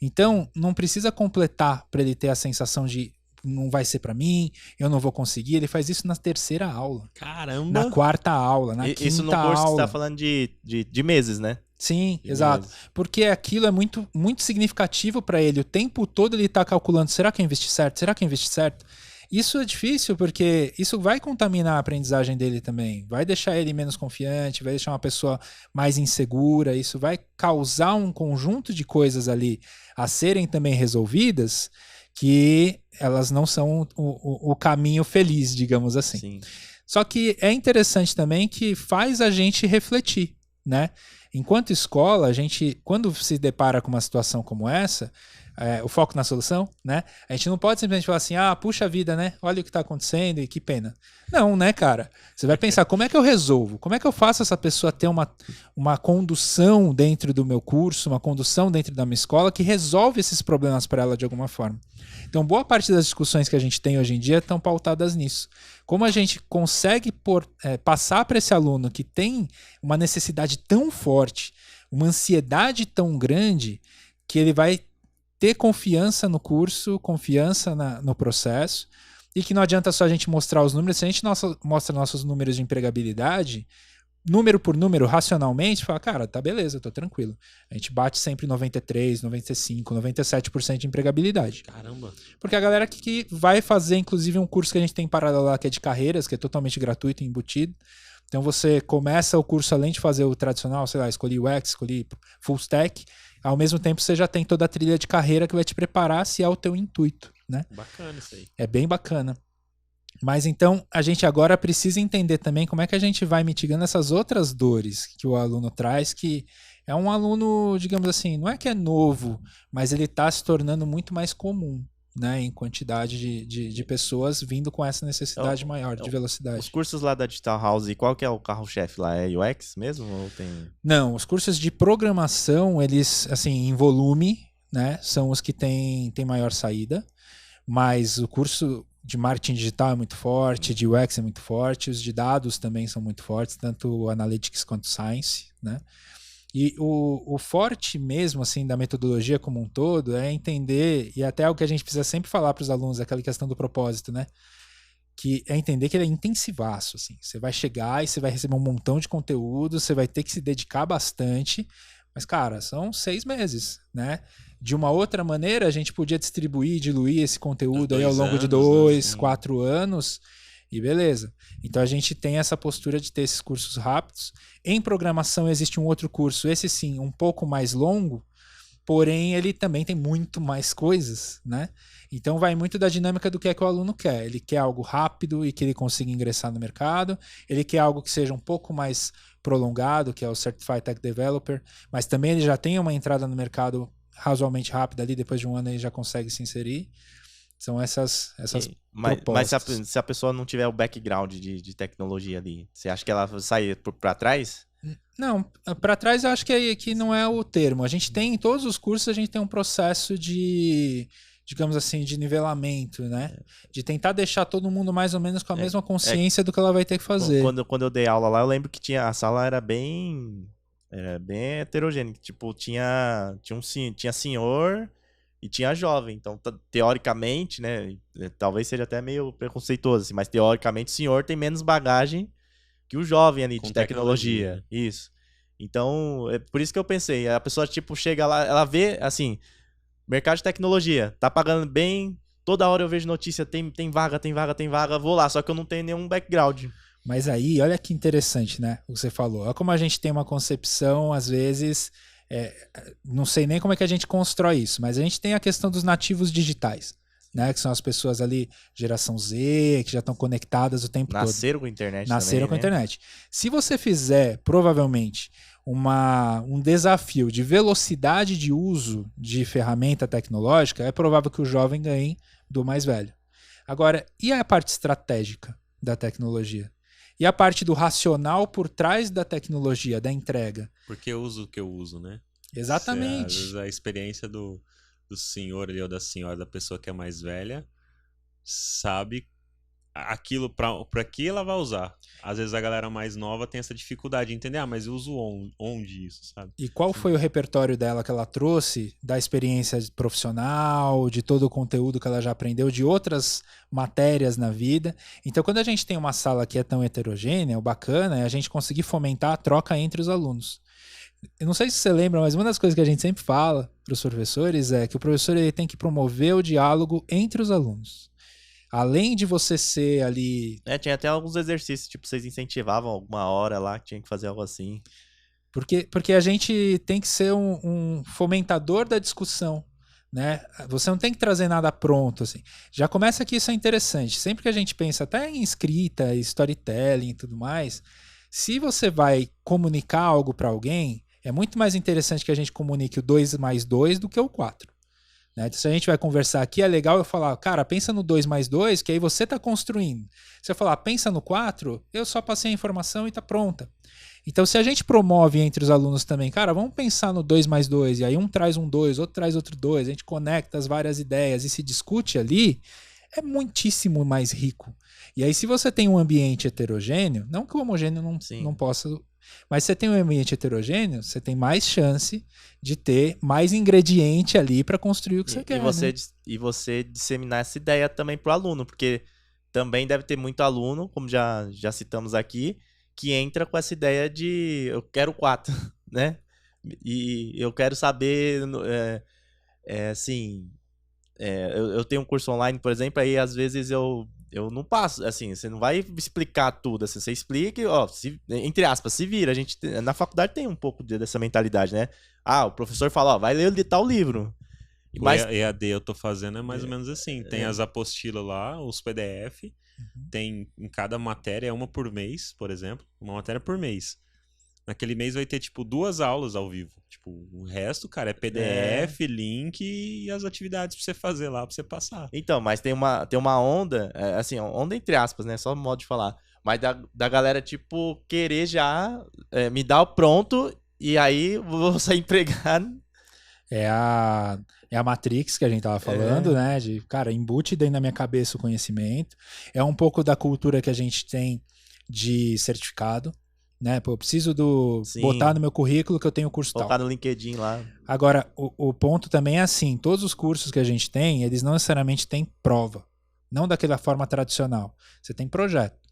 Então não precisa completar para ele ter a sensação de não vai ser para mim, eu não vou conseguir. Ele faz isso na terceira aula. Caramba! Na quarta aula, na quinta aula. Isso no curso que você tá falando de meses, né? Sim, De exato. meses. Porque aquilo é muito, muito significativo para ele. O tempo todo ele está calculando, será que eu investi certo? Será que eu investi certo? Isso é difícil porque isso vai contaminar a aprendizagem dele também. Vai deixar ele menos confiante, vai deixar uma pessoa mais insegura. Isso vai causar um conjunto de coisas ali a serem também resolvidas que elas não são o caminho feliz, digamos assim. Sim. Só que é interessante também que faz a gente refletir, né? Enquanto escola, a gente, quando se depara com uma situação como essa, o foco na solução, né? A gente não pode simplesmente falar assim, puxa vida, né? Olha o que está acontecendo e que pena. Não, né, cara? Você vai pensar, como é que eu resolvo? Como é que eu faço essa pessoa ter uma condução dentro do meu curso, uma condução dentro da minha escola que resolve esses problemas para ela de alguma forma? Então, boa parte das discussões que a gente tem hoje em dia estão pautadas nisso. Como a gente consegue passar para esse aluno que tem uma necessidade tão forte, uma ansiedade tão grande, que ele vai ter confiança no curso, confiança no processo, e que não adianta só a gente mostrar os números. Se a gente mostra nossos números de empregabilidade, número por número, racionalmente, fala, cara, tá beleza, tô tranquilo. A gente bate sempre 93, 95, 97% de empregabilidade. Caramba! Porque a galera que vai fazer, inclusive, um curso que a gente tem parado lá, que é de carreiras, que é totalmente gratuito e embutido. Então você começa o curso, além de fazer o tradicional, sei lá, escolhi UX, escolhi Full Stack, ao mesmo tempo você já tem toda a trilha de carreira que vai te preparar se é o teu intuito, né? Bacana isso aí. É bem bacana. Mas então a gente agora precisa entender também como é que a gente vai mitigando essas outras dores que o aluno traz, que é um aluno, digamos assim, não é que é novo, mas ele está se tornando muito mais comum, né, em quantidade de pessoas vindo com essa necessidade maior de velocidade. Os cursos lá da Digital House, qual que é o carro-chefe lá? É UX mesmo ou tem... Não, os cursos de programação, eles, assim, em volume, né, são os que têm maior saída. mas o curso de marketing digital é muito forte, de UX é muito forte, os de dados também são muito fortes, tanto o Analytics quanto o Science, né? E o forte mesmo, assim, da metodologia como um todo é entender, e até o que a gente precisa sempre falar para os alunos, aquela questão do propósito, né? Que é entender que ele é intensivaço, assim. Você vai chegar e você vai receber um montão de conteúdo, você vai ter que se dedicar bastante, mas, cara, são 6 meses, né? De uma outra maneira, a gente podia distribuir, diluir esse conteúdo aí ao longo de 2, 4 anos, e beleza. Então a gente tem essa postura de ter esses cursos rápidos. Em programação existe um outro curso, esse sim, um pouco mais longo, porém ele também tem muito mais coisas, né? Então vai muito da dinâmica do que é que o aluno quer. Ele quer algo rápido e que ele consiga ingressar no mercado. Ele quer algo que seja um pouco mais prolongado, que é o Certified Tech Developer, mas também ele já tem uma entrada no mercado razoavelmente rápida ali, depois de um ano ele já consegue se inserir. São essas Mas propostas. se a pessoa não tiver o background de tecnologia ali, você acha que ela sai pra trás? Não, para trás eu acho que não é o termo. A gente tem, em todos os cursos, a gente tem um processo de, digamos assim, de nivelamento, né? De tentar deixar todo mundo mais ou menos com a mesma consciência do que ela vai ter que fazer. Quando eu dei aula lá, eu lembro que a sala era bem heterogênea. Tipo, tinha senhor e tinha jovem. Então, teoricamente, né? Talvez seja até meio preconceituoso, assim, mas teoricamente o senhor tem menos bagagem que o jovem ali de tecnologia. Isso. Então, é por isso que eu pensei. A pessoa, tipo, chega lá, ela vê, assim, mercado de tecnologia, tá pagando bem, toda hora eu vejo notícia, tem vaga, vou lá, só que eu não tenho nenhum background. Mas aí, olha que interessante, né? O que você falou. Olha como a gente tem uma concepção, às vezes, não sei nem como é que a gente constrói isso, mas a gente tem a questão dos nativos digitais. Né, que são as pessoas ali, geração Z, que já estão conectadas o tempo todo. Nasceram com a internet Nasceram também, com a internet. Se você fizer, provavelmente, um desafio de velocidade de uso de ferramenta tecnológica, é provável que o jovem ganhe do mais velho. Agora, e a parte estratégica da tecnologia? E a parte do racional por trás da tecnologia, da entrega? Porque eu uso o que eu uso, né? Exatamente. Às vezes a experiência do senhor ali ou da senhora, da pessoa que é mais velha, sabe aquilo para que ela vai usar. Às vezes a galera mais nova tem essa dificuldade de entender, mas eu uso onde isso, sabe? E qual foi o repertório dela que ela trouxe da experiência profissional, de todo o conteúdo que ela já aprendeu, de outras matérias na vida. Então, quando a gente tem uma sala que é tão heterogênea, o bacana é a gente conseguir fomentar a troca entre os alunos. Eu não sei se você lembra, mas uma das coisas que a gente sempre fala para os professores é que o professor ele tem que promover o diálogo entre os alunos. Além de você ser ali... tinha até alguns exercícios, tipo, vocês incentivavam alguma hora lá, que tinha que fazer algo assim. Porque a gente tem que ser um fomentador da discussão, né? Você não tem que trazer nada pronto, assim. Já começa que isso é interessante. Sempre que a gente pensa até em escrita, storytelling e tudo mais, se você vai comunicar algo para alguém, é muito mais interessante que a gente comunique o 2 mais 2 do que o 4. Né? Então, se a gente vai conversar aqui, é legal eu falar, cara, pensa no 2 mais 2, que aí você está construindo. Se eu falar, pensa no 4, eu só passei a informação e está pronta. Então, se a gente promove entre os alunos também, cara, vamos pensar no 2 mais 2, e aí um traz um 2, outro traz outro 2, a gente conecta as várias ideias e se discute ali, é muitíssimo mais rico. E aí, se você tem um ambiente heterogêneo, não que o homogêneo não possa... Mas você tem um ambiente heterogêneo, você tem mais chance de ter mais ingrediente ali para construir o que você quer. E você disseminar essa ideia também pro aluno, porque também deve ter muito aluno, como já citamos aqui, que entra com essa ideia de eu quero 4, né? E eu quero saber, assim, eu tenho um curso online, por exemplo, aí às vezes eu não passo, assim, você não vai explicar tudo, assim, você explica, ó, entre aspas, se vira. A gente na faculdade tem um pouco dessa mentalidade, né? O professor fala, ó, vai ler de tal livro. Mas o EAD eu tô fazendo é mais ou menos assim, tem as apostilas lá, os PDF, tem em cada matéria, uma por mês, por exemplo, uma matéria por mês. Naquele mês vai ter, tipo, 2 aulas ao vivo. Tipo, o resto, cara, é PDF, link e as atividades pra você fazer lá, pra você passar. Então, mas tem uma onda, assim, onda entre aspas, né? Só modo de falar. Mas da galera, tipo, querer já me dar o pronto e aí vou sair empregado. É a Matrix que a gente tava falando, né? De, cara, embute dentro da minha cabeça o conhecimento. É um pouco da cultura que a gente tem de certificado, né? Pô, eu preciso Sim. botar no meu currículo que eu tenho curso tal. Colocar no LinkedIn lá. Agora, o ponto também é assim, todos os cursos que a gente tem, eles não necessariamente têm prova. Não daquela forma tradicional. Você tem projeto.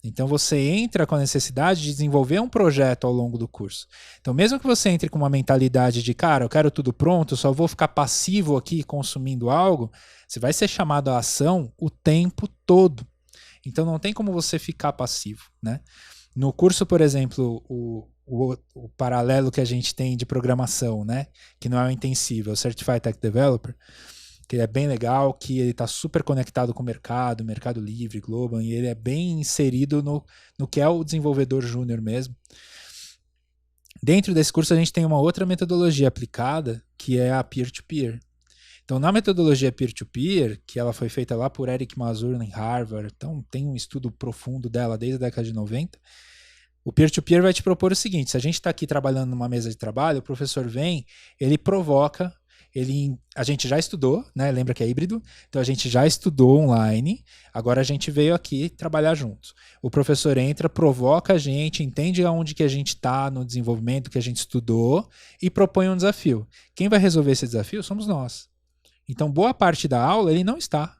Então você entra com a necessidade de desenvolver um projeto ao longo do curso. Então mesmo que você entre com uma mentalidade de, cara, eu quero tudo pronto, eu só vou ficar passivo aqui consumindo algo, você vai ser chamado à ação o tempo todo. Então não tem como você ficar passivo, né? No curso, por exemplo, o paralelo que a gente tem de programação, né? Que não é o intensivo, é o Certified Tech Developer, que é bem legal, que ele está super conectado com o Mercado Livre, Global, e ele é bem inserido no que é o desenvolvedor júnior mesmo. Dentro desse curso a gente tem uma outra metodologia aplicada, que é a peer-to-peer. Então, na metodologia peer-to-peer, que ela foi feita lá por Eric Mazur em Harvard, então tem um estudo profundo dela desde a década de 90, o peer-to-peer vai te propor o seguinte, se a gente está aqui trabalhando numa mesa de trabalho, o professor vem, ele provoca, a gente já estudou, né? Lembra que é híbrido? Então a gente já estudou online, agora a gente veio aqui trabalhar juntos. O professor entra, provoca a gente, entende aonde que a gente está no desenvolvimento que a gente estudou e propõe um desafio. Quem vai resolver esse desafio somos nós. Então boa parte da aula ele não está.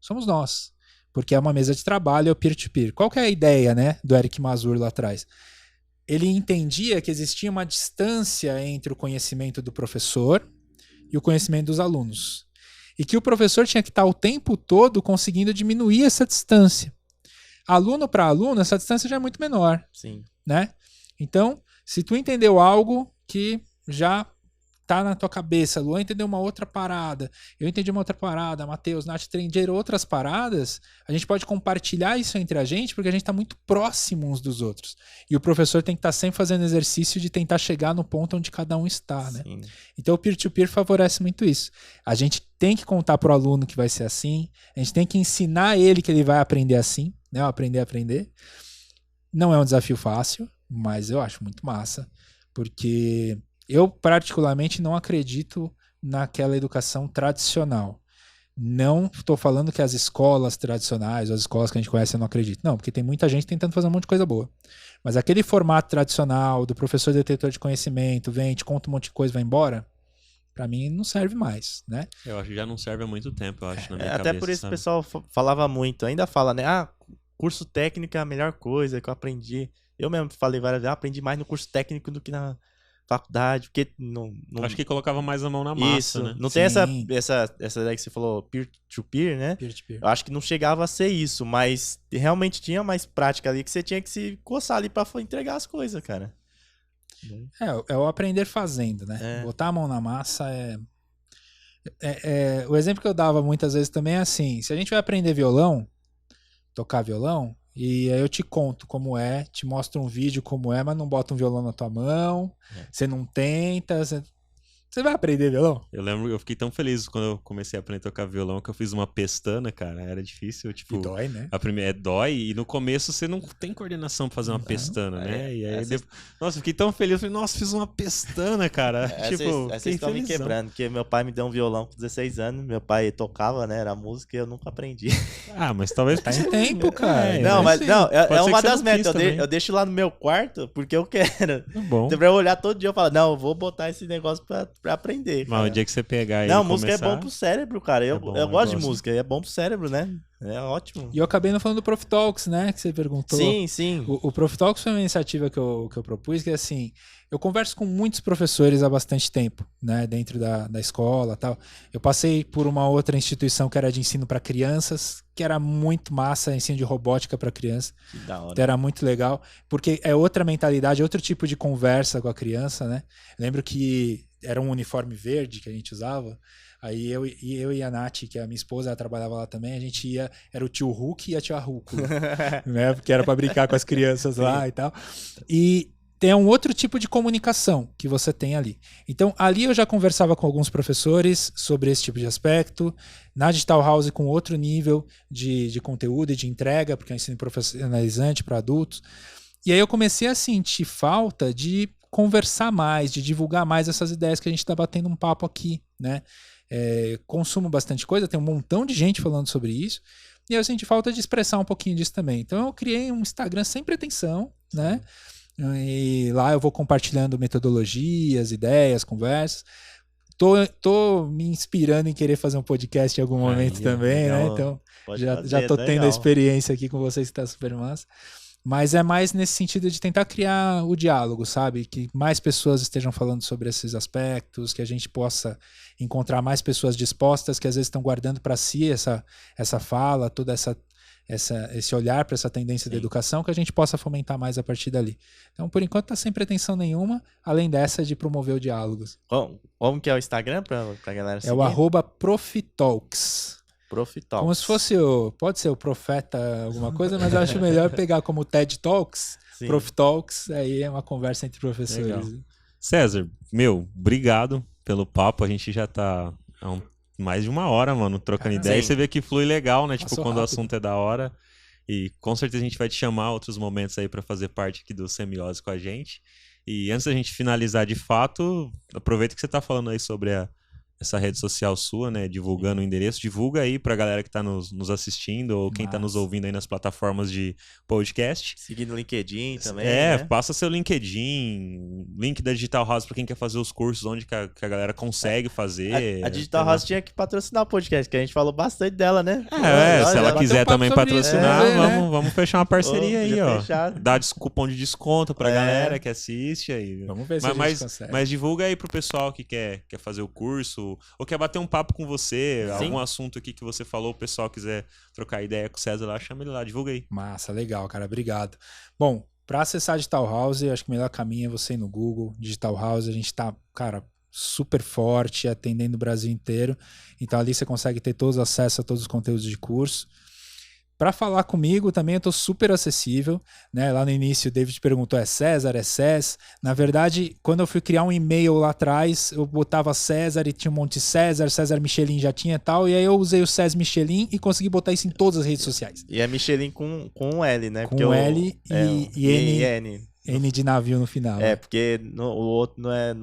Somos nós. Porque é uma mesa de trabalho, é o peer-to-peer. Qual que é a ideia, né, do Eric Mazur lá atrás? Ele entendia que existia uma distância entre o conhecimento do professor e o conhecimento dos alunos. E que o professor tinha que estar o tempo todo conseguindo diminuir essa distância. Aluno para aluno, essa distância já é muito menor. Sim. Né? Então, se tu entendeu algo que já tá na tua cabeça, Luan entendeu uma outra parada, eu entendi uma outra parada, Matheus, Nath entenderam outras paradas, a gente pode compartilhar isso entre a gente, porque a gente está muito próximo uns dos outros. E o professor tem que estar sempre fazendo exercício de tentar chegar no ponto onde cada um está, né? Sim. Então o peer-to-peer favorece muito isso. A gente tem que contar pro aluno que vai ser assim, a gente tem que ensinar ele que ele vai aprender assim, né? Aprender a aprender. Não é um desafio fácil, mas eu acho muito massa, porque eu particularmente não acredito naquela educação tradicional. Não estou falando que as escolas tradicionais, as escolas que a gente conhece, eu não acredito. Não, porque tem muita gente tentando fazer um monte de coisa boa. Mas aquele formato tradicional do professor detetor de conhecimento, vem, te conta um monte de coisa, vai embora, para mim não serve mais, né? Eu acho que já não serve há muito tempo, eu acho, na minha Até cabeça, por isso sabe? o pessoal falava muito, ainda fala, né? Ah, curso técnico é a melhor coisa que eu aprendi. Eu mesmo falei várias vezes, aprendi mais no curso técnico do que na faculdade, porque não Acho que colocava mais a mão na massa, isso, né? não tem Sim. essa ideia que você falou, peer-to-peer, né? Peer-to-peer. Eu acho que não chegava a ser isso, mas realmente tinha mais prática ali que você tinha que se coçar ali pra entregar as coisas, cara. É o aprender fazendo, né? É. Botar a mão na massa o exemplo que eu dava muitas vezes também é assim, se a gente vai aprender violão, tocar violão, e aí eu te conto como é, te mostro um vídeo como é, mas não bota um violão na tua mão, você não tenta, você vai aprender violão? Eu lembro, eu fiquei tão feliz quando eu comecei a aprender a tocar violão que eu fiz uma pestana, cara. Era difícil, tipo. E dói, né? A primeira dói e no começo você não tem coordenação pra fazer uma pestana, né? E aí nossa, eu fiquei tão feliz, eu falei, nossa, fiz uma pestana, cara. Tipo, Vocês estão me quebrando, porque meu pai me deu um violão com 16 anos, meu pai tocava, né? Era música e eu nunca aprendi. Ah, mas talvez Tá em tempo, cara. Não, mas sim. não, Pode é ser uma que você das não quis metas. também. Eu deixo lá no meu quarto porque eu quero. Tá bom. Então, pra eu olhar todo dia, eu falo, não, eu vou botar esse negócio pra aprender. Mas Cara. o dia que você pegar e Não, música começar... é bom pro cérebro, cara. Eu bom, eu eu gosto de gosto. música, é bom pro cérebro, né? É ótimo. E eu acabei não falando do Prof Talks, né? Que você perguntou. Sim, sim. O Prof Talks foi uma iniciativa que eu propus, que é assim, eu converso com muitos professores há bastante tempo, né? Dentro da escola e tal. Eu passei por uma outra instituição que era de ensino para crianças, que era muito massa, ensino de robótica para criança. Que da hora. Então era muito legal, porque é outra mentalidade, outro tipo de conversa com a criança, né? Lembro que era um uniforme verde que a gente usava. Aí eu e a Nath, que é a minha esposa, ela trabalhava lá também, a gente ia, era o tio Hulk e a tia Rúcula, né? Porque era para brincar com as crianças lá e tal. E tem um outro tipo de comunicação que você tem ali. Então, ali eu já conversava com alguns professores sobre esse tipo de aspecto, na Digital House com outro nível de conteúdo e de entrega, porque é um ensino profissionalizante para adultos. E aí eu comecei a sentir falta de conversar mais, de divulgar mais essas ideias que a gente está batendo um papo aqui, né? Consumo bastante coisa, tem um montão de gente falando sobre isso, e eu senti falta de expressar um pouquinho disso também. Então eu criei um Instagram sem pretensão, né? E lá eu vou compartilhando metodologias, ideias, conversas. Tô me inspirando em querer fazer um podcast em algum momento também, legal. né? Então já fazer, tô tendo legal. a experiência aqui com vocês que tá super massa. Mas é mais nesse sentido de tentar criar o diálogo, sabe? Que mais pessoas estejam falando sobre esses aspectos, que a gente possa encontrar mais pessoas dispostas que às vezes estão guardando para si essa fala, toda esse olhar para essa tendência da educação, que a gente possa fomentar mais a partir dali. Então, por enquanto, tá sem pretensão nenhuma, além dessa de promover o diálogos. Como que é o Instagram pra galera seguir? É o @Profitalks. Profitalks. Como se fosse pode ser o profeta alguma coisa, mas eu acho melhor pegar como TED Talks, Sim. Profitalks, aí é uma conversa entre professores. Legal. César, obrigado pelo papo. A gente já tá há mais de 1 hora, mano, trocando ideia. E você vê que flui legal, né? Passou Tipo, quando o rápido. assunto é da hora. E com certeza a gente vai te chamar outros momentos aí pra fazer parte aqui do Semiose com a gente. E antes da gente finalizar de fato, aproveita que você tá falando aí sobre essa rede social sua, né? Divulgando o endereço. Divulga aí pra galera que tá nos assistindo ou quem tá nos Massa. ouvindo aí nas plataformas de podcast. Seguir no LinkedIn também, né? Passa seu LinkedIn, link da Digital House pra quem quer fazer os cursos, onde que a galera consegue fazer. A Digital House tinha que patrocinar o podcast, que a gente falou bastante dela, né? Se ela bater quiser um papo também sobre patrocinar, isso, né? vamos fechar uma parceria aí, podia ó. fechar. Dá cupom de desconto pra galera que assiste aí. Vamos ver se a gente consegue. Mas divulga aí pro pessoal que quer fazer o curso ou quer bater um papo com você, Sim. algum assunto aqui que você falou, o pessoal quiser trocar ideia com o César lá, chama ele lá, divulga aí. Massa, legal, cara, obrigado. Bom, para acessar a Digital House, eu acho que o melhor caminho é você ir no Google, Digital House, a gente tá, cara, super forte, atendendo o Brasil inteiro, então ali você consegue ter todos os acessos a todos os conteúdos de curso. Para falar comigo também eu tô super acessível, né? Lá no início o David perguntou, é César, é Cés? Na verdade, quando eu fui criar um e-mail lá atrás, eu botava César e tinha um monte de César Michelin já tinha tal, e aí eu usei o Cés Michelin e consegui botar isso em todas as redes sociais. E é Michelin com um L, né? Com L e N. N de navio no final. Porque o outro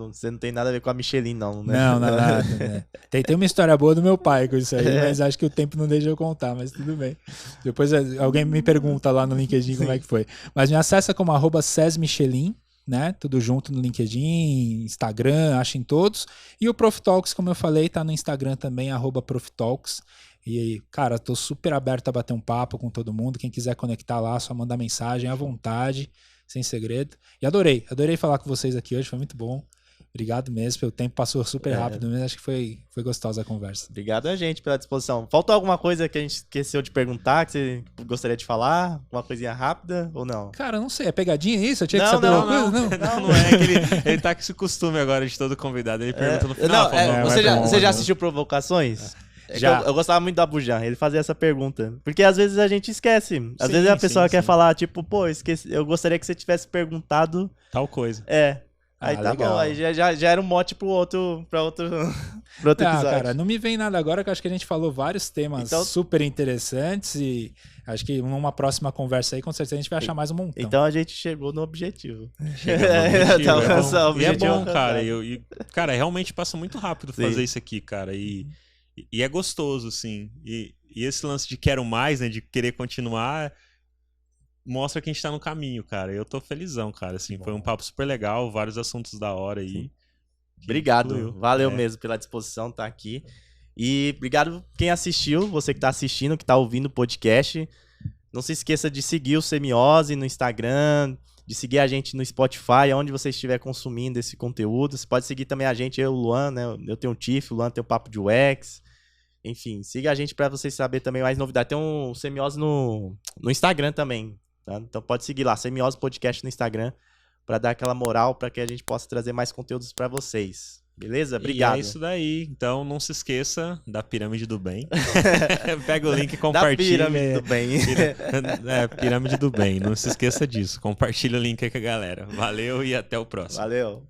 você não tem nada a ver com a Michelin, não, né? Não, nada. Né? Tem uma história boa do meu pai com isso aí, mas acho que o tempo não deixa eu contar, mas tudo bem. Depois alguém me pergunta lá no LinkedIn como é que foi. Mas me acessa como @CesMichelin, né? Tudo junto no LinkedIn, Instagram, acha em todos. E o Profitalks, como eu falei, tá no Instagram também, @Profitalks. E, cara, tô super aberto a bater um papo com todo mundo. Quem quiser conectar lá, só mandar mensagem à vontade, sem segredo. E adorei falar com vocês aqui hoje, foi muito bom. Obrigado mesmo, o tempo passou super rápido mesmo, acho que foi gostosa a conversa. Obrigado a gente pela disposição. Faltou alguma coisa que a gente esqueceu de perguntar, que você gostaria de falar? Uma coisinha rápida ou não? Cara, não sei, é pegadinha isso? Eu tinha que Não, saber não, alguma coisa? Não é que ele tá com esse costume agora de todo convidado, ele pergunta no final. Você já assistiu Provocações? Já. Eu gostava muito da Bujan, ele fazia essa pergunta. Porque às vezes a gente esquece. Às vezes a pessoa quer falar, tipo, pô, eu gostaria que você tivesse perguntado. Tal coisa. Aí tá legal. bom, aí já era um mote pra outro episódio. Cara, não me vem nada agora, que eu acho que a gente falou vários temas super interessantes e acho que numa próxima conversa aí, com certeza a gente vai achar mais um montão. Então a gente chegou no objetivo. E é bom, cara. Cara, realmente passa muito rápido fazer isso aqui, cara. E é gostoso, assim. E esse lance de quero mais, né? De querer continuar, mostra que a gente tá no caminho, cara. Eu tô felizão, cara. Assim, foi um papo super legal, vários assuntos da hora aí. Obrigado. Valeu mesmo pela disposição de estar aqui. E obrigado quem assistiu, você que tá assistindo, que tá ouvindo o podcast. Não se esqueça de seguir o Semiose no Instagram, de seguir a gente no Spotify, onde você estiver consumindo esse conteúdo. Você pode seguir também a gente, eu e o Luan, né? Eu tenho o Tiff, o Luan tem o Papo de UX. Enfim, siga a gente para vocês saberem também mais novidades. Tem um Semiose no Instagram também, tá? Então pode seguir lá, Semiose Podcast no Instagram, para dar aquela moral, para que a gente possa trazer mais conteúdos para vocês. Beleza? Obrigado. E é isso daí. Então não se esqueça da Pirâmide do Bem. Pega o link e compartilha. Da Pirâmide do Bem. Pirâmide do Bem. Não se esqueça disso. Compartilha o link aí com a galera. Valeu e até o próximo. Valeu.